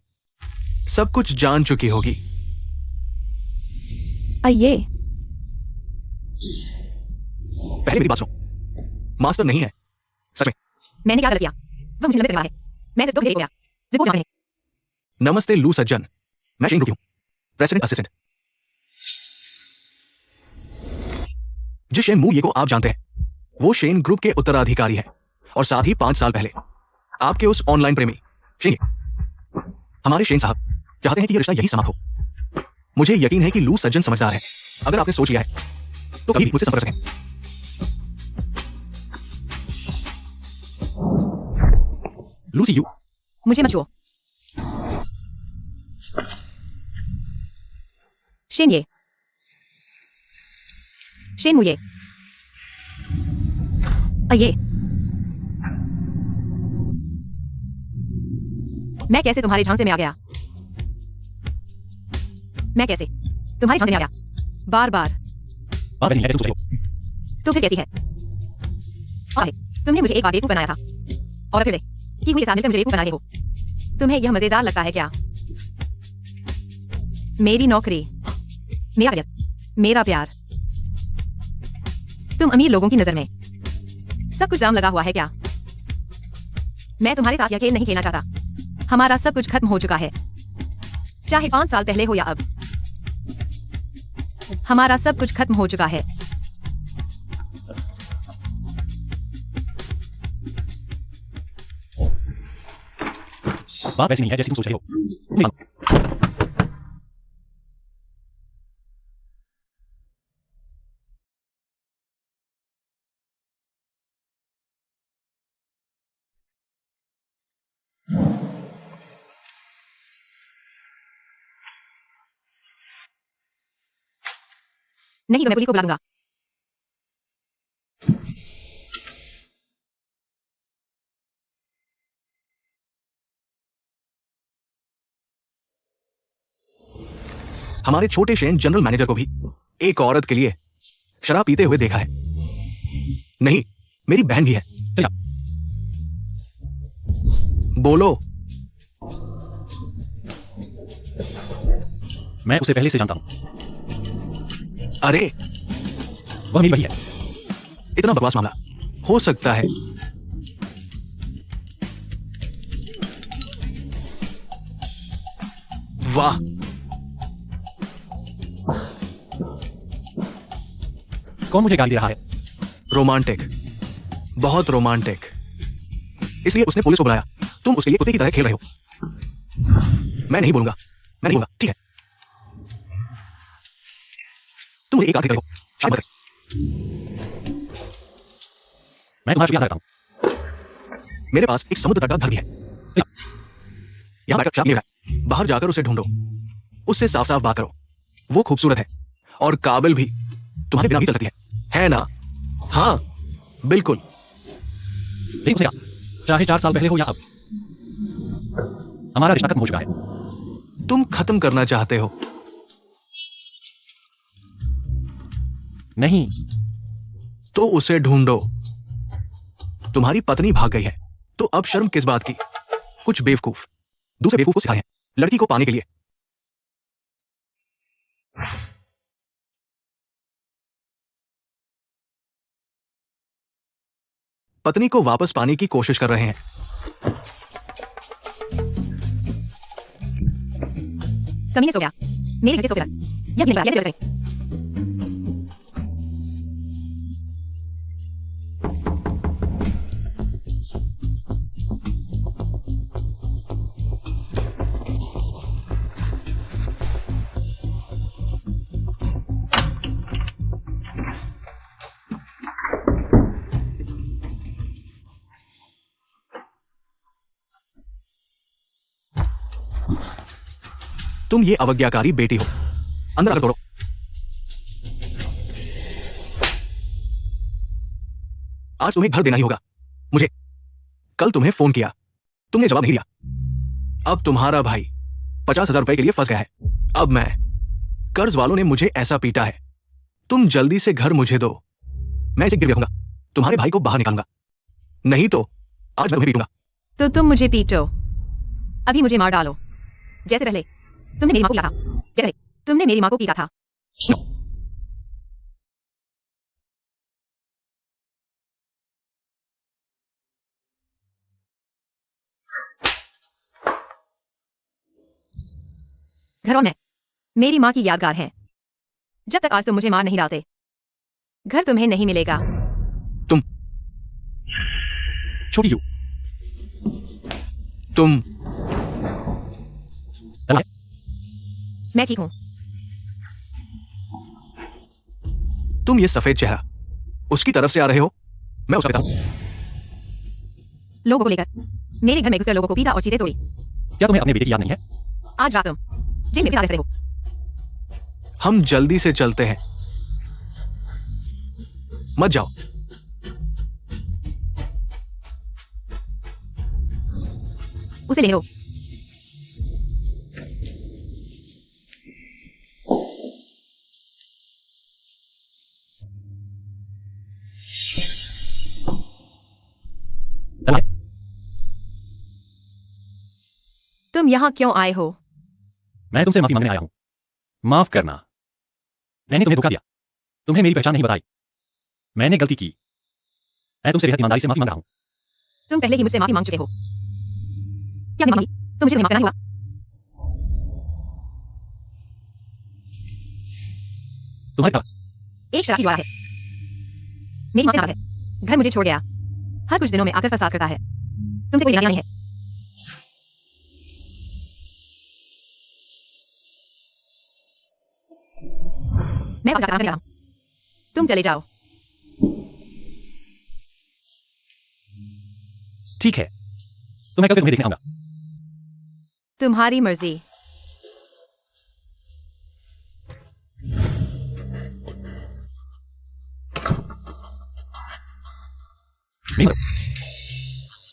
सब कुछ जान चुकी होगी। आइए। पहले मेरी बात सुनो, मास्टर नहीं है सच में। मैंने क्या गलत किया? वह मुझे निलंबित करने वाला है। मैं सिर्फ 2 घंटे हो गया। रिपोर्ट जमा करने। नमस्ते लू सज्जन, मैं शेन ग्रुप हूं, प्रेसिडेंट असिस्टेंट। जिस शेन मूये को आप जानते हैं, वो शेन ग्रुप के उत्तराधिकारी हैं और साथ ही 5 साल पहले आपके उस ऑनलाइन प्रेमी शेन। हमारे शेन साहब चाहते हैं कि यह रिश्ता यही समाप्त हो। मुझे यकीन है कि लू सज्जन समझदार है। अगर आपने सोच लिया है तो कभी भी मुझसे संपर्क कर सकें। लूसी यू, मुझे मत छुओ। शेन ये। शेन मुये। आइए। मैं कैसे तुम्हारे झांसे में आ गया? मैं कैसे तुम्हारे झांसे में आ गया? बार बार। बात नहीं है जैसे तुम सोच रहे हो। तो फिर कैसी है? और है, तुमने मुझे एक बार बेवकूफ बनाया था और फिर की हुई के साथ मिलकर मुझे बेवकूफ बना रहे हो। तुम्हें यह मजेदार लगता है क्या? मेरी नौकरी, मेरा बजट, मेरा प्यार। तुम अमीर लोगों की नजर में सब कुछ दाम लगा हुआ है क्या? मैं तुम्हारे साथ यह खेल नहीं खेलना चाहता। हमारा सब कुछ खत्म हो चुका है, चाहे 5 साल पहले हो या अब। हमारा सब कुछ खत्म हो चुका है। बात वैसी नहीं है जैसी तुम सोच रहे हो। तुम नहीं मानो। नहीं तो मैं पुलिस को बुला दूंगा। हमारे छोटे शेन जनरल मैनेजर को भी एक औरत के लिए शराब पीते हुए देखा है। नहीं, मेरी बहन भी है। चलिए, बोलो। मैं उसे पहले से जानता हूं। अरे, वह मेरी बही है। इतना बकवास मामला हो सकता है। वाह, कौन मुझे गाली दे रहा है? रोमांटिक, बहुत रोमांटिक। इसलिए उसने पुलिस को बुलाया। तुम उसके लिए कुत्ते की तरह खेल रहे हो। मैं नहीं बोलूंगा, मैं नहीं बोलूंगा, ठीक है? तुम मुझे एक आखिरी करो, शायद मत। मैं तुम्हारा शुक्रिया अदा करता हूं। मेरे पास एक समुद्र तट का घर भी है। यहां बैठकर शराब पी रहा है। बाहर जाकर उसे ढूंढो, उससे साफ साफ बात करो। वो खूबसूरत है और काबिल भी। तुम्हारे बिना भी चल सकती है ना? हाँ, बिल्कुल। लेकिन उसे क्या, चाहे 4 साल पहले हो या अब, हमारा रिश्ता खत्म हो चुका है। तुम खत्म करना चाहते हो। नहीं। तो उसे ढूंढो। तुम्हारी पत्नी भाग गई है, तो अब शर्म किस बात की? कुछ बेवकूफ दूसरे बेवकूफ को सिखाए हैं लड़की को पाने के लिए। पत्नी को वापस पाने की कोशिश कर रहे हैं। कमीने सो गया मेरे घर के सोफे पर। यह भी नहीं करें। तुम ये अवज्ञाकारी बेटी हो। अंदर आकर तोड़ो। आज तुम्हें घर देना ही होगा मुझे। कल तुम्हें फोन किया, तुमने जवाब नहीं दिया। अब तुम्हारा भाई 50,000 रुपए के लिए फंस गया है। अब मैं कर्ज वालों ने मुझे ऐसा पीटा है। तुम जल्दी से घर मुझे दो। मैं इसे गिरवी रखूंगा, तुम्हारे भाई को बाहर निकालूंगा। नहीं तो आज मैं तुम्हें पीटूंगा। तो तुम मुझे पीटो, अभी मुझे मार डालो, जैसे पहले तुमने मेरी मां को पीटा था। जैसे तुमने मेरी मां को पीटा था। घर और मैं मेरी मां की यादगार है। जब तक आज तुम मुझे मार नहीं डालते, घर तुम्हें नहीं मिलेगा। तुम छोटी यू। तुम मैं ठीक हूं। तुम ये सफेद चेहरा उसकी तरफ से आ रहे हो। मैं उसका पिता हूं। लोगों को लेकर मेरे घर में घुसकर लोगों को पीटा और चीजें तोड़ी। क्या तुम्हें अपने बेटे की याद नहीं है? आज रात तुम जेल में से रहे हो। हम जल्दी से चलते हैं। मत जाओ। उसे ले लो। तुम यहां क्यों आए हो? मैं तुमसे माफी मांगने आया हूं। माफ करना, मैंने तुम्हें धोखा दिया। तुम्हें मेरी पहचान नहीं बताई। मैंने गलती की। मैं तुमसे बेहद ईमानदारी से माफी मांग रहा हूं। तुम पहले ही मुझसे माफी मांग चुके हो। क्या नहीं मांगी? तो मुझे तुम्हें माफ करना ही होगा। तुम्हारे पास एक शराबी द्वारा है। मेरी मां से नाराज है। घर मुझे छोड़ गया। हर कुछ दिनों में आकर फसाद करता है। तुमसे कोई लेना नहीं है। मैं बाजार नहीं जा रहा हूं। तुम चले जाओ। ठीक है, तो मैं कल तुम्हें देखने आऊंगा। तुम्हारी मर्जी।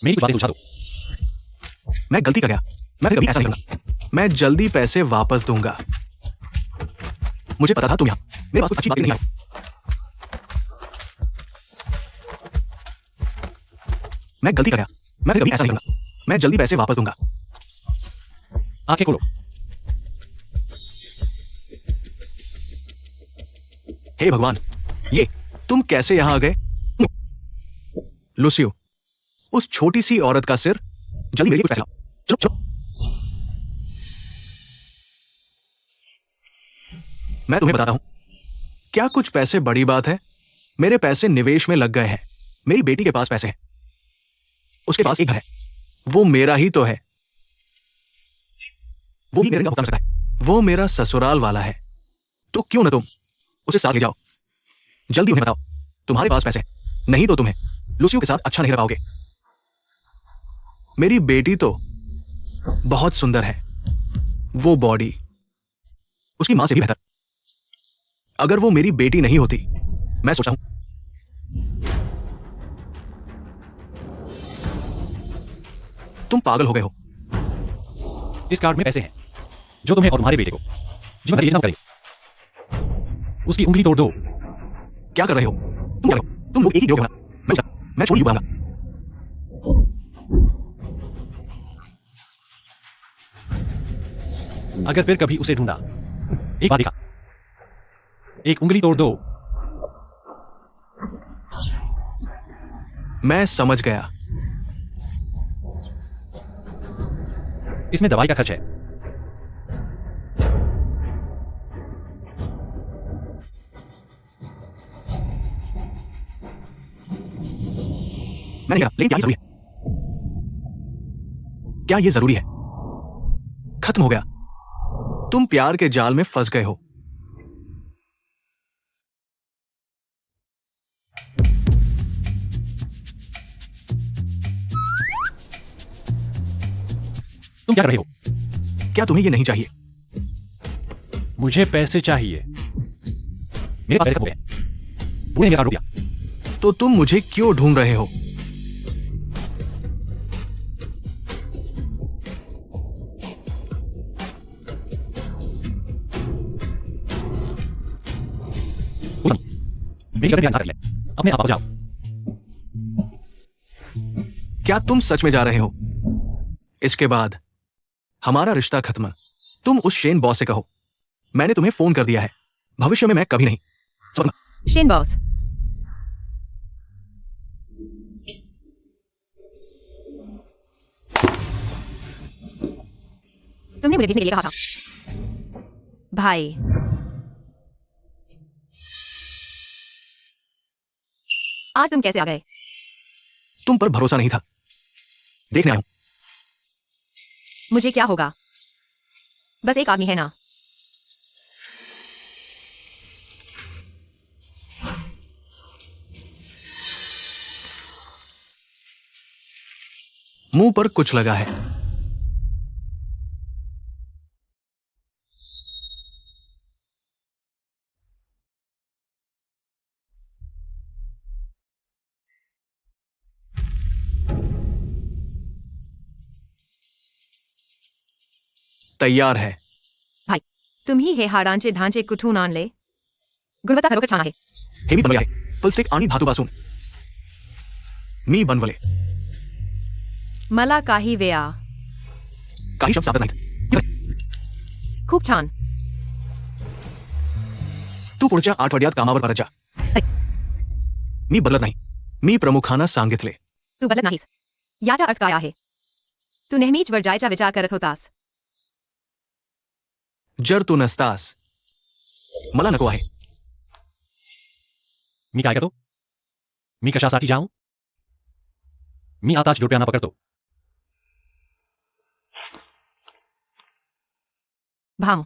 मेरी कुछ बातें सुलझा दो। मैं गलती कर गया। मैं कभी ऐसा नहीं करूंगा। मैं जल्दी पैसे वापस दूंगा। मुझे पता था तुम यहां मेरे पास कुछ अच्छी बातें नहीं आई। मैं गलती कर गया। मैं कभी ऐसा नहीं करूंगा। मैं जल्दी पैसे वापस दूंगा। आंखें खोलो। हे भगवान, ये तुम कैसे यहां आ गए? लुसियो, उस छोटी सी औरत का सिर। जल्दी मेरे लिए कुछ पैसे लाओ। चलो चलो। मैं तुम्हें बताता हूं, क्या कुछ पैसे बड़ी बात है? मेरे पैसे निवेश में लग गए हैं। मेरी बेटी के पास पैसे हैं। उसके पास एक घर है। वो मेरा ही तो है। वो भी मेरे का भुगतान सकता है। वो मेरा ससुराल वाला है। तो क्यों ना तुम उसे साथ ले जाओ। जल्दी उन्हें बताओ तुम्हारे पास पैसे हैं। नहीं तो तुम्हें लुसियो के साथ अच्छा नहीं रह पाओगे। मेरी बेटी तो बहुत सुंदर है। वो बॉडी उसकी मां से भी बेहतर। अगर वो मेरी बेटी नहीं होती, मैं सोचा हूं। तुम पागल हो गए हो। इस कार्ड में पैसे हैं। जो तुम्हें और तुम्हारे बेटे को जीवन भर ये काम करेंगे। उसकी उंगली तोड़ दो। क्या कर रहे हो? तुम क्या कर रहे हो? तुम लोग एक ही गिरोह हो ना? मैं छोड़ नहीं पाऊंगा। अगर फिर कभी उसे ढूंढा, एक बार देखा, एक उंगली तोड़ दो। मैं समझ गया। इसमें दवाई का खर्च है। मैंने कहा, लेकिन क्या ये जरूरी है? खत्म हो गया। तुम प्यार के जाल में फंस गए हो। तुम क्या कर रहे हो? क्या तुम्हें ये नहीं चाहिए? मुझे पैसे चाहिए। मेरे पास पैसे खत्म हो गए। बूढ़े ने मेरा रोक दिया। तो तुम मुझे क्यों ढूंढ रहे हो? मेरी गलती का इंतजार कर ले। अपने आप वापस जाओ। क्या तुम सच में जा रहे हो? इसके बाद हमारा रिश्ता खत्म। तुम उस शेन बॉस से कहो, मैंने तुम्हें फोन कर दिया है। भविष्य में मैं कभी नहीं। समझना? शेन बॉस, तुमने मुझे भेजने के लिए कहा था। भाई, आज तुम कैसे आ गए? तुम पर भरोसा नहीं था। देखने आया हूं। मुझे क्या होगा? बस एक आदमी है ना। मुंह पर कुछ लगा है। तैयार है। भाई, तुम ही हे हाडांचे ढांचे कुठून आणले? गुणवत्ता खरोखर छान आहे. हे मी बनवले आहे. फुलस्टिक आणि धातूपासून. मी बनवले. मला काही वेळा काही शब्द सापडत नाहीत. खूप छान. तू पुढच्या आठवड्यात कामावर परत जा. मी बदलत नाही. मी प्रमुखांना सांगितले. तू बदलत नाहीस. याचा अर्थ काय आहे? तू नेहमीच वर जायचा विचार करत होतास. जर तू नसतास, मला नको आहे. मी काय करतो? मी कशासाठी जाऊ? मी आताच जोडप्यांना पकडतो. भाम,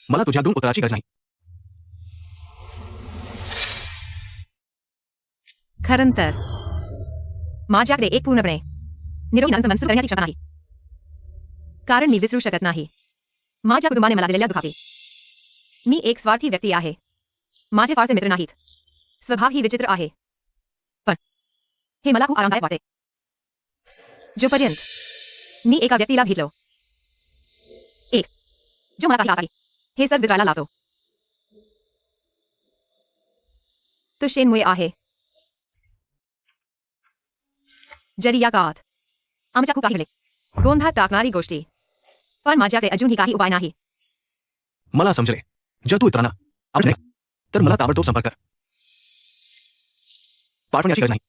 मला तुझ्याकडून उत्तराची गरज नाही. खरं तर माझ्याकडे एक पूर्णपणे निरोगी नांदसंबंध सुरू करण्याची क्षमता नाही. कारण मी विसरू शकत नाही माझ्या कुटुंबाने मला दिलेल्या दुखापती. मी एक स्वार्थी व्यक्ती आहे. माझे फारसे मित्र नाहीत. स्वभाव ही विचित्र आहे. पण हे मला खूप आरामदायक वाटते. जोपर्यंत मी एका व्यक्तीला भेटलो, एक जो मला काही आसानी हे सर्व विसरायला लावतो, तो शेनमुळे आहे. जरी या काळात आमच्या खूप काही घडले, गोंधळात टाकणारी गोष्टी, पण माझ्याकडे अजूनही काही उपाय नाही. मला समजले. जर तू इतरांना आवडत नाही तर मला ताबडतोब संपर्क कर. पाठवण्याची गरज नाही.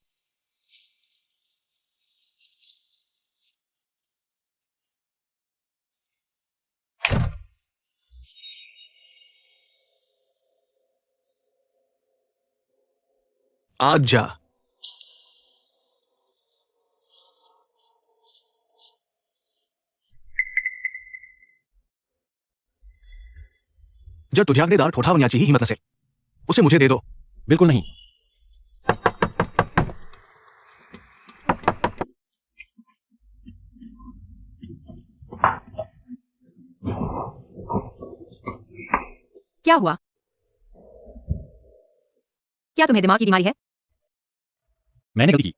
आज जा. जर तुझ्याकडे दार ठोठावण्याची ही हिंमत असेल, उसे मुझे दे दो. बिल्कुल नहीं. क्या हुआ? क्या तुम्हें दिमाग की बीमारी है? मैंने गलती की.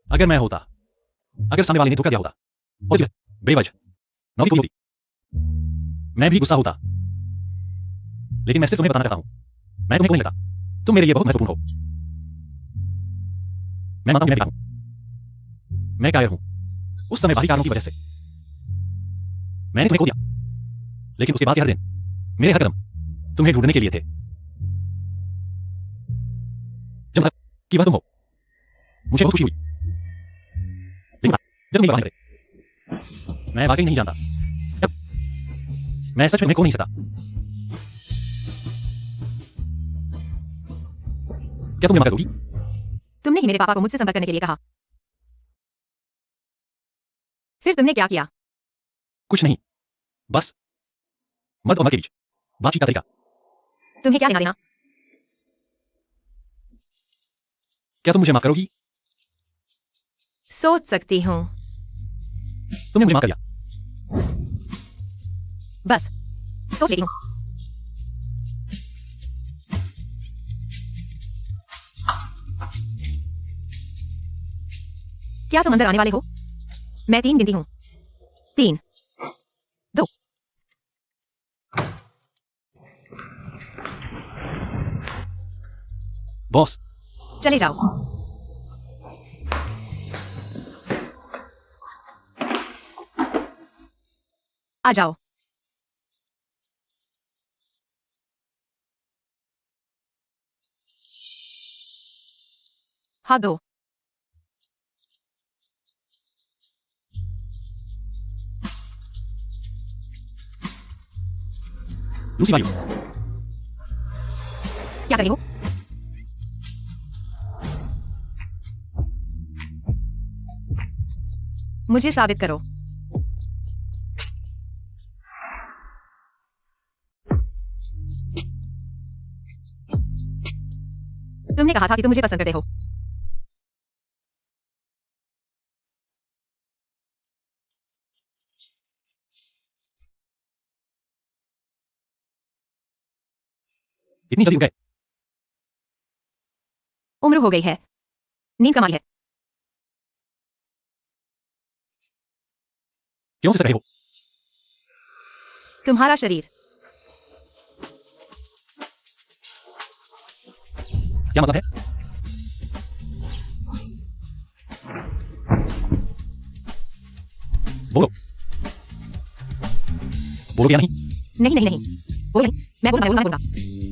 अगर मैं होता अगर सामने वाले ने धोखा दिया होगा और बेवजह नौकरी कोई होती, मैं भी गुस्सा होता। लेकिन मैं सिर्फ तुम्हें बताना चाहता हूं, मैं तुम्हें नहीं लगता तुम मेरे लिए बहुत महत्वपूर्ण हो। मैं मानता हूं कि मैं हूं, मैं कायर हूं उस समय बाहरी कारणों की वजह से मैंने तुम्हें खो दिया, लेकिन उसके बाद के हर दिन मेरे हर कदम तुम्हें ढूंढने के लिए थे। जब तक कि वह तुम हो मुझे बहुत खुशी हुई, लेकिन जब तुम ये बहाने करे मैं वाकई नहीं जानता, मैं सच में खो नहीं सकता। क्या तुम माफ करोगी? तुमने ही मेरे पापा को मुझसे संपर्क करने के लिए कहा, फिर तुमने क्या किया? कुछ नहीं, बस मर्द और मर्द के बीच बातचीत का तरीका। तुम्हें क्या लेना देना? क्या तुम मुझे माफ करोगी? सोच सकती हूँ। तुमने मुझे माफ कर दिया। बस सोच लेती हूँ। क्या तुम अंदर आने वाले हो? मैं 3 गिनती हूँ। 3, 2। बॉस, चले जाओ। आ जाओ। हाथ दो। लूसी भाई, क्या कर रही हो? मुझे साबित करो। तुमने कहा था कि तुम मुझे पसंद करते हो। इतनी जल्दी उठ गए? उम्र हो गई है, नींद कमाई है। क्यों से रहे हो? तुम्हारा शरीर। क्या मतलब है? बोलो, बोलोगे या नहीं? नहीं नहीं नहीं, बोल नहीं। मैं बोलूंगा।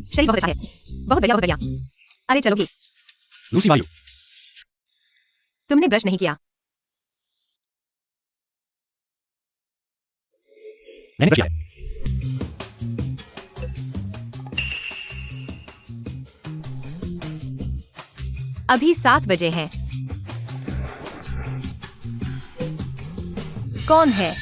शरीर बहुत अच्छा है, बहुत बढ़िया, बहुत बढ़िया। अरे चलो भी। लूसी भाई, तुमने ब्रश नहीं किया। मैंने ब्रश किया है। अभी 7 बजे हैं। कौन है?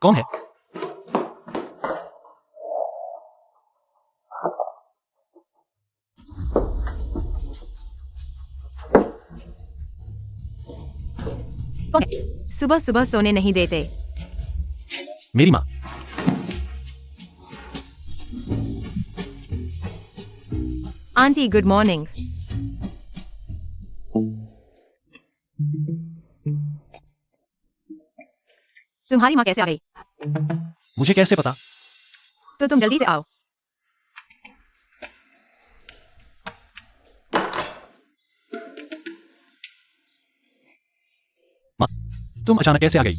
कौन है? कौन है? सुबह सुबह सोने नहीं देते। मेरी माँ। Aunty good morning. तुम्हारी माँ कैसे आ गई? मुझे कैसे पता? तो तुम जल्दी से आओ। माँ, तुम अचानक कैसे आ गई?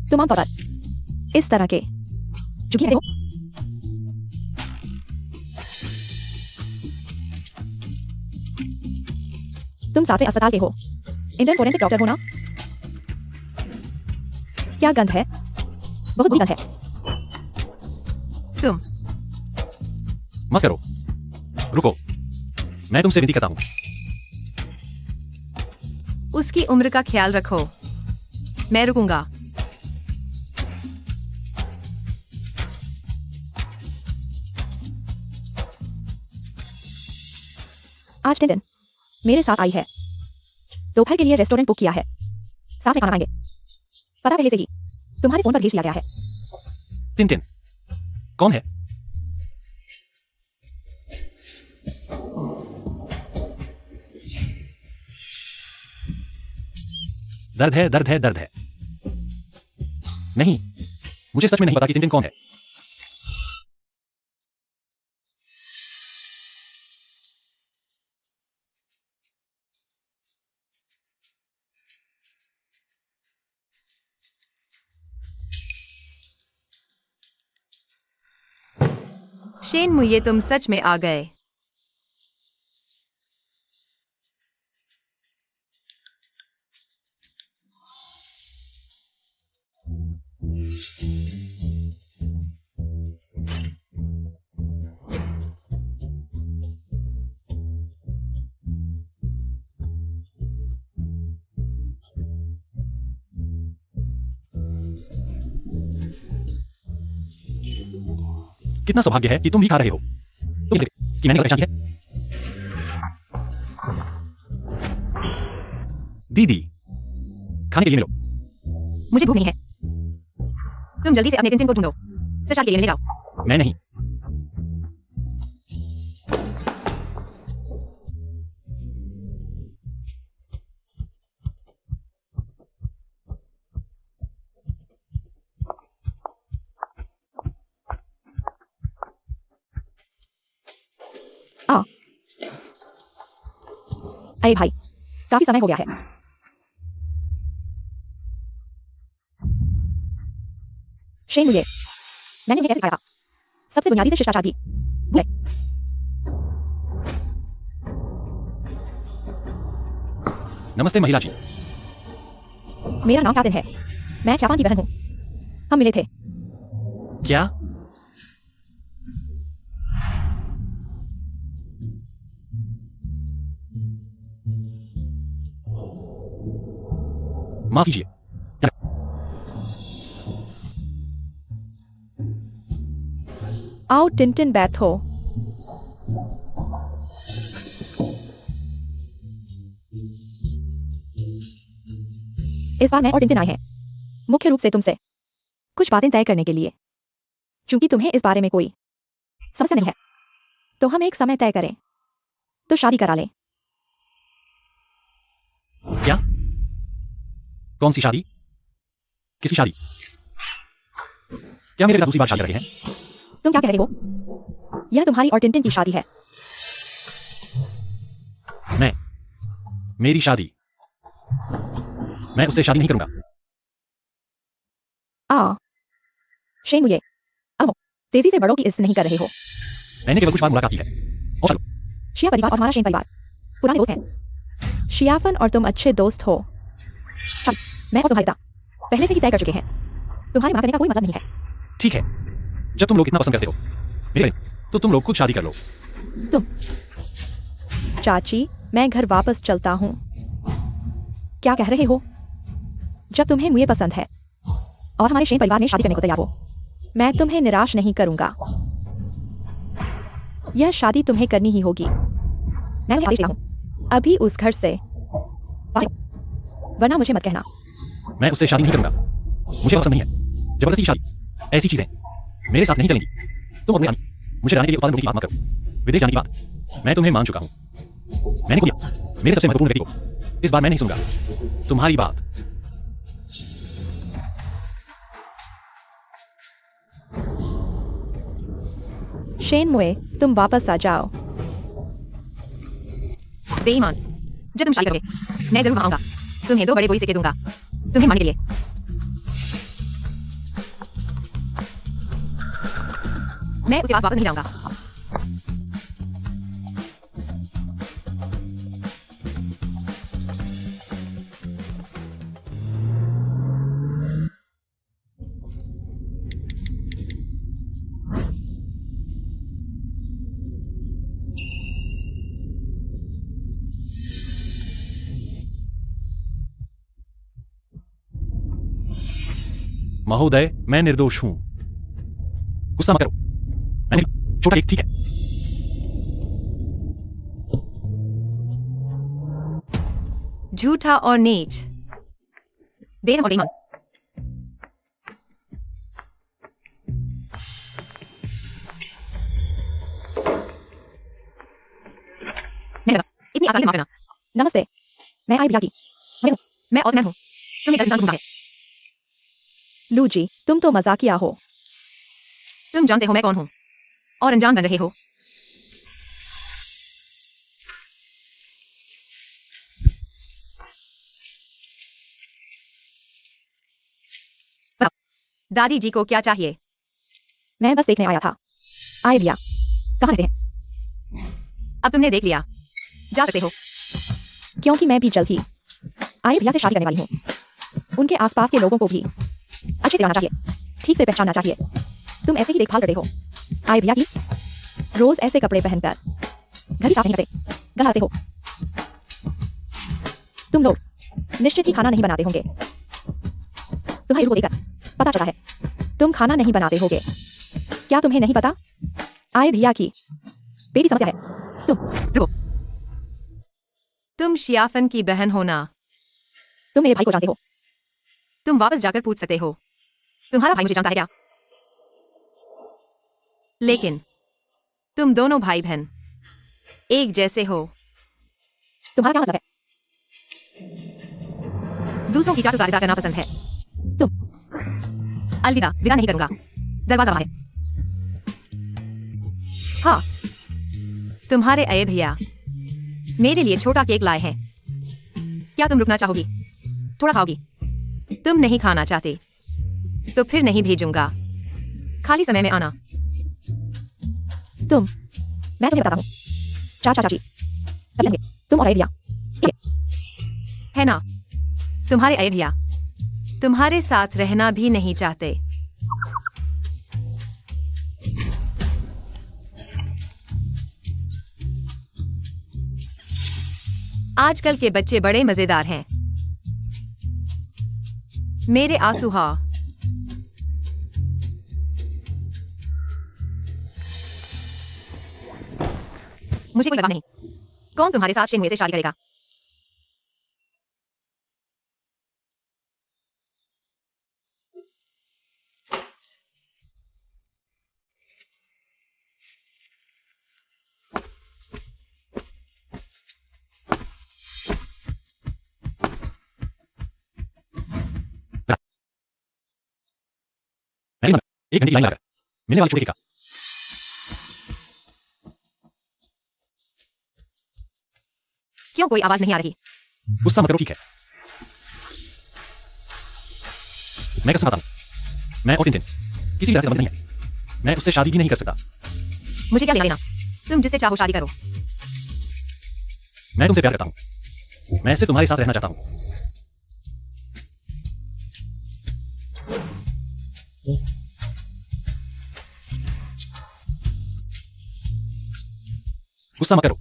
तुम आमतौर पर इस तरह के चुकी हो। तुम 7वें अस्पताल के हो, इंडियन फोरेंसिक डॉक्टर हो ना? क्या गंध है? बहुत बुरी गंध है। तुम मत करो, रुको, मैं तुमसे विनती करता हूँ। उसकी उम्र का ख्याल रखो। मैं रुकूंगा। आज टिंटन मेरे साथ आई है। दोपहर के लिए रेस्टोरेंट बुक किया है, साथ में खाना खाएंगे। पता पहले से ही तुम्हारे फोन पर भेज दिया गया है। टिन कौन है? दर्द है। नहीं, मुझे सच में नहीं पता कि टिन कौन है। शेन मुझे तुम सच में आ गए। कितना सौभाग्य है कि तुम भी खा रहे हो। तुम कि मैंने परेशान की है। दीदी, खाने के लिए मिलो। मुझे भूख नहीं है। तुम जल्दी से अपने टिन को ढूंढो। सचार के लिए मिले जाओ। मैं नहीं। अरे भाई, काफी समय हो गया है। शेन मुझे मैंने उन्हें कैसे सिखाया था? सबसे बुनियादी से शिष्टाचार भी। नमस्ते महिला जी। मेरा नाम ख्यातिन है। मैं ख्यापान की बहन हूँ। हम मिले थे। क्या? माफ कीजिए। आओ टिन बैठो। इस बार मैं और टिन आए हैं मुख्य रूप से तुमसे कुछ बातें तय करने के लिए। चूंकि तुम्हें इस बारे में कोई समस्या नहीं है, तो हम एक समय तय करें तो शादी करा लें। क्या? कौन सी शादी? किसकी शादी? क्या मेरे साथ दूसरी बार शादी कर रहे हैं? तुम क्या कह रहे हो? यह तुम्हारी और टिन की शादी है। मेरी शादी? मैं उससे शादी नहीं करूंगा। शेन मुझे अब तेजी से बड़ों की इज्जत नहीं कर रहे हो। मैंने केवल कुछ बार मुलाकात की है। और चलो। शिया परिवार और हमारा शेन परिवार पुराने दोस्त हैं। शियाफन और तुम अच्छे दोस्त हो। मैं और तुम्हारे पिता पहले से ही तय कर चुके हैं। तुम्हारे मना करने का कोई मतलब नहीं है। ठीक है, जब तुम लोग इतना पसंद करते हो मेरे, तो तुम लोग खुद शादी कर लो। तुम चाची, मैं घर वापस चलता हूँ। क्या कह रहे हो? जब तुम्हें मुझे पसंद है और हमारे शेन परिवार ने शादी करने को तैयार हो, मैं तुम्हें निराश नहीं करूंगा। यह शादी तुम्हें करनी ही होगी। मैं तुम्हें आदेश देता हूँ, अभी उस घर से बाहर, वरना मुझे मत कहना। मैं उससे शादी नहीं करूंगा। मुझे पसंद नहीं है जबरदस्ती की शादी। ऐसी चीजें मेरे साथ नहीं चलेंगी। तुम अपने मुझे रहने के लिए उत्पादन की बात मत करो। विदेश जाने की बात मैं तुम्हें मान चुका हूं। मैंने को दिया मेरे सबसे महत्वपूर्ण व्यक्ति को। इस बार मैं नहीं सुनूंगा तुम्हारी बात। शेन मुए, तुम वापस आ जाओ। बेईमान, जब तुम शादी करोगे मैं जरूर आऊंगा। तुम्हें 2 बड़े गोली सिक्के दूंगा तुम्हें मारने के लिए। मैं उसके पास वापस नहीं जाऊंगा। महोदय, मैं निर्दोष हूं। गुस्सा मत करो। मैंने छोटा एक, ठीक है। झूठा और नीच, बेरहम और बेईमान। मैंने कहा, इतनी आसानी से माफ करना। नमस्ते, मैं आई भैया की। मैं और हूँ, तुम एक गलत इंसान ढूंढा है। लू जी, तुम तो मजाकिया हो। तुम जानते हो मैं कौन हूँ और अनजान बन रहे हो। बताओ, दादी जी को क्या चाहिए? मैं बस देखने आया था। आए भैया कहाँ रहते हैं? अब तुमने देख लिया, जा सकते हो। क्योंकि मैं भी जल्द ही आए भैया से शादी करने वाली हूँ। उनके आसपास के लोगों को भी अच्छे से जाना चाहिए, ठीक से पहचानना चाहिए। तुम ऐसे ही देखभाल करते हो आए भैया की। रोज ऐसे कपड़े पहनकर घर ही साफ नहीं करते, घर आते हो। तुम लोग निश्चित ही खाना नहीं बनाते होंगे। तुम्हारी रूह को देखकर पता चला है तुम खाना नहीं बनाते होगे। क्या तुम्हें नहीं पता? आए भैया की बेटी समस्या है। रुको, तुम शियाफन की बहन हो ना? तुम मेरे भाई को जानते हो। तुम वापस जाकर पूछ सकते हो, तुम्हारा भाई मुझे जानता है क्या? लेकिन तुम दोनों भाई बहन एक जैसे हो। तुम्हारा क्या मतलब है? दूसरों की चाटुकारिता करना पसंद है। अलविदा, विदा नहीं करूंगा। दरवाजा बाहर है। हाँ, तुम्हारे अये भैया मेरे लिए छोटा केक लाए हैं। क्या तुम रुकना चाहोगी? थोड़ा खाओगी? तुम नहीं खाना चाहते तो फिर नहीं भेजूंगा। खाली समय में आना। मैं तुम्हें बताता हूँ। चाचा चाची तब रहेंगे, तुम और अये भैया है ना? तुम्हारे अये भैया तुम्हारे साथ रहना भी नहीं चाहते। आजकल के बच्चे बड़े मजेदार हैं। मेरे आंसू हाँ। मुझे कोई परवाह नहीं। कौन तुम्हारे साथ शिनहुए से शादी करेगा? मैंने कहा, 1 घंटे की लाइन लगाकर मिलने वाले छोटे केक का। क्यों कोई आवाज नहीं आ रही? गुस्सा मत करो, ठीक है? मैं कसम खाता हूं, मैं और टिन किसी भी तरह से संबंध नहीं है। मैं उससे शादी भी नहीं कर सकता। मुझे क्या लेना देना? तुम जिससे चाहो शादी करो। मैं तुमसे प्यार करता हूं, मैं सिर्फ तुम्हारे साथ रहना चाहता हूं। गुस्सा मत करो।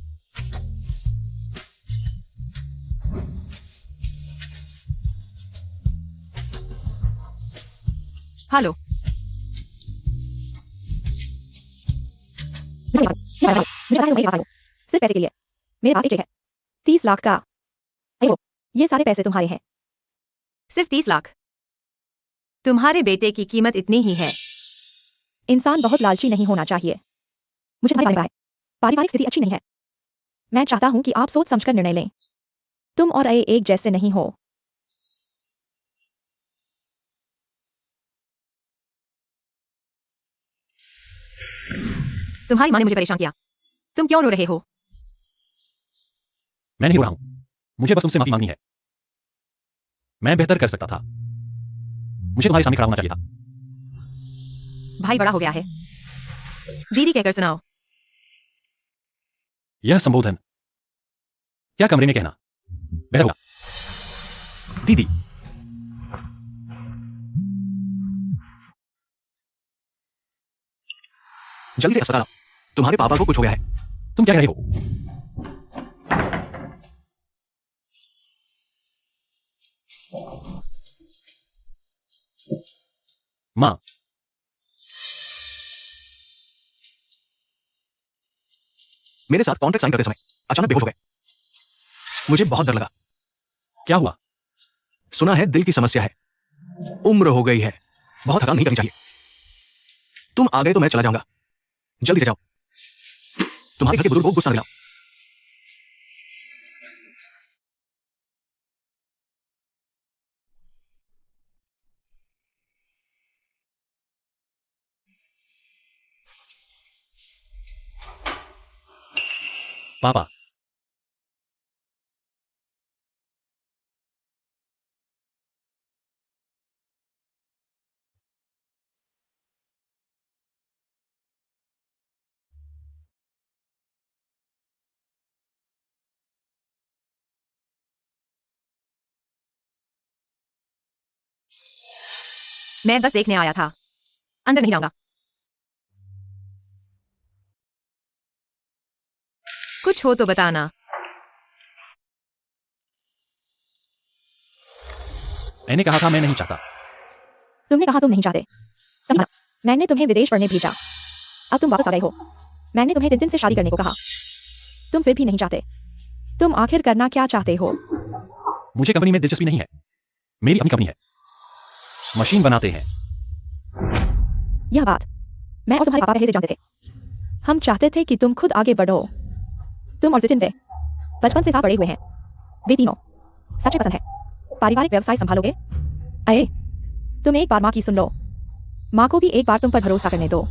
हेलो, मुझे पता है तुम्हारे पास आए हो। सिर्फ पैसे के लिए। मेरे पास एक चेक है 30 लाख का। अयो, ये सारे पैसे तुम्हारे हैं। सिर्फ 30 लाख? तुम्हारे बेटे की कीमत इतनी ही है? इंसान बहुत लालची नहीं होना चाहिए। मुझे तुम्हारे बारे में पता है। पारिवारिक स्थिति अच्छी नहीं है। मैं चाहता हूं कि आप सोच समझकर निर्णय लें। तुम और अये एक जैसे नहीं हो। तुम्हारी माँ ने मुझे परेशान किया। तुम क्यों रो रहे हो? मैं नहीं रो रहा हूं, मुझे बस तुमसे माफी मांगनी है। मैं बेहतर कर सकता था। मुझे तुम्हारे सामने खड़ा होना चाहिए था। भाई बड़ा हो गया है। दीदी कहकर सुनाओ। यह संबोधन क्या कमरे में कहना बेहतर होगा? दीदी, जल्दी से अस्पताल आओ। तुम्हारे पापा को कुछ हो गया है। तुम क्या कह रहे हो? मां, मेरे साथ कॉन्ट्रैक्ट साइन करते समय अचानक बेहोश हो गए। मुझे बहुत डर लगा। क्या हुआ? सुना है दिल की समस्या है, उम्र हो गई है, बहुत थकान नहीं करनी चाहिए। तुम आ गए तो मैं चला जाऊंगा, जल्दी से जाओ। तुम्हारे घर के बुजुर्ग को गुस्सा न दिलाओ। पापा, मैं बस देखने आया था, अंदर नहीं जाऊंगा। कुछ हो तो बताना। मैंने कहा था मैं नहीं चाहता। तुमने कहा तुम नहीं चाहते। तभी ना, मैंने तुम्हें विदेश पढ़ने भेजा। अब तुम वापस आ गए हो। मैंने तुम्हें टिंटिन से शादी करने को कहा। तुम फिर भी नहीं चाहते। तुम आखिर करना क्या चाहते हो? मुझे कंपनी में दिलचस्पी नहीं है। मेरी अपनी कंपनी है, मशीन बनाते हैं। यह बात मैं और तुम्हारे पापा पहले से जानते थे। हम चाहते थे कि तुम खुद आगे बढ़ो। तुम और जितिन वे बचपन से साथ बड़े हुए हैं। वे तीनों सच में पसंद है। पारिवारिक व्यवसाय संभालोगे? अरे, तुम एक बार माँ की सुन लो। माँ को भी एक बार तुम पर भरोसा करने दो।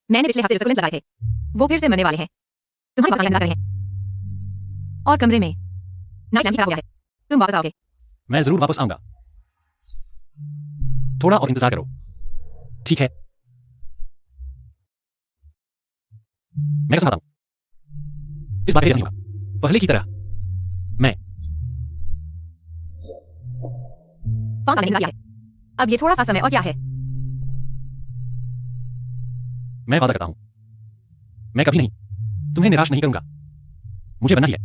मैंने पिछले हफ्ते रसगुल्ले लगाए थे, वो फिर से मरने वाले हैं। तुम्हारे पास इंतजार कर रहे हैं। और कमरे में नाइट लैंप खराब हो गया है। तुम वापस आओगे? मैं जरूर वापस आऊंगा। थोड़ा और इंतजार करो, ठीक है? मैं कसम खाता हूं, इस बार ऐसा नहीं होगा पहले की तरह। मैं 5 साल इंतजार किया है, अब ये थोड़ा सा समय और क्या है? मैं वादा करता हूं, मैं कभी नहीं तुम्हें निराश नहीं करूंगा। मुझे बनना ही है।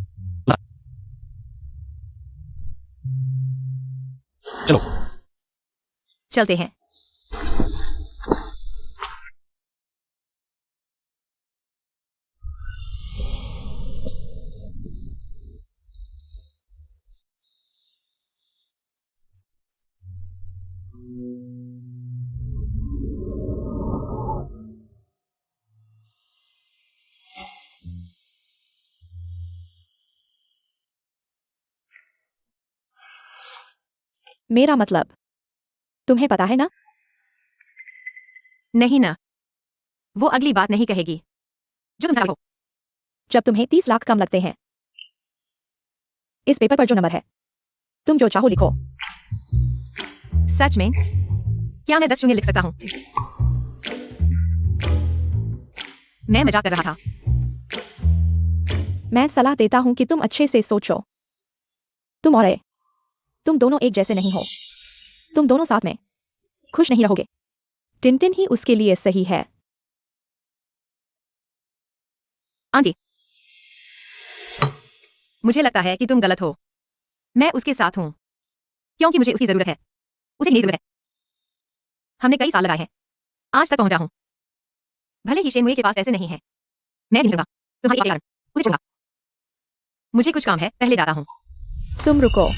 चलो चलते हैं। मेरा मतलब तुम्हें पता है ना? नहीं ना, वो अगली बात नहीं कहेगी जो तुम हो। जब तुम्हें 30 लाख कम लगते हैं, इस पेपर पर जो नंबर है, तुम जो चाहो लिखो। सच में? क्या मैं 10 शून्य लिख सकता हूँ? मैं मजाक कर रहा था। मैं सलाह देता हूं कि तुम अच्छे से सोचो। तुम और तुम दोनों एक जैसे नहीं हो। तुम दोनों साथ में खुश नहीं रहोगे। टिंटिन ही उसके लिए सही है। आंटी, मुझे लगता है कि तुम गलत हो। मैं उसके साथ हूं क्योंकि मुझे उसकी जरूरत है। उसे मेरी जरूरत है। हमने कई साल लगाए हैं, आज तक पहुंचा हूं। भले ही शेमुए के पास पैसे नहीं है, मैं भी नहीं रहूंगा तुम्हारी एक कारण उसे छोड़ा। मुझे कुछ काम है, पहले जाता हूं। तुम रुको।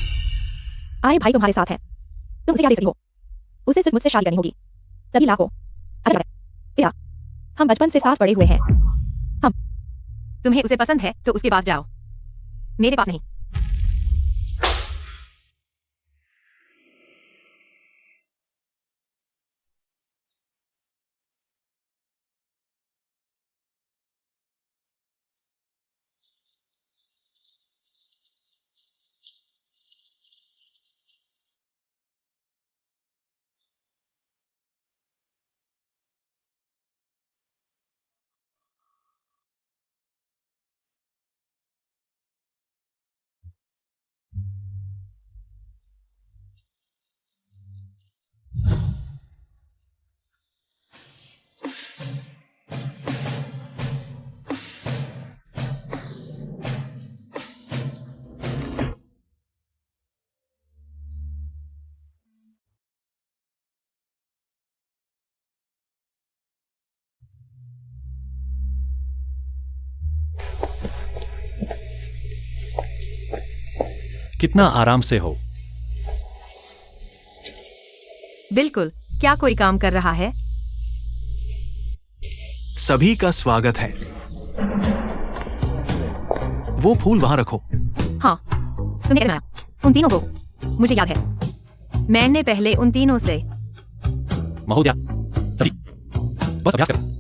आए भाई तुम्हारे साथ है। तुम उसे क्या दे सकती हो? उसे सिर्फ मुझसे शादी करनी होगी, तभी लाखों। अरे या, हम बचपन से साथ बड़े हुए हैं। तुम्हें उसे पसंद है तो उसके पास जाओ, मेरे पास नहीं। कितना आराम से हो। बिल्कुल, क्या कोई काम कर रहा है? सभी का स्वागत है। वो फूल वहां रखो। हाँ, तुमने क्या बनाया? उन तीनों को मुझे याद है। मैंने पहले उन तीनों से महोदया, सभी बस अभ्यास करो।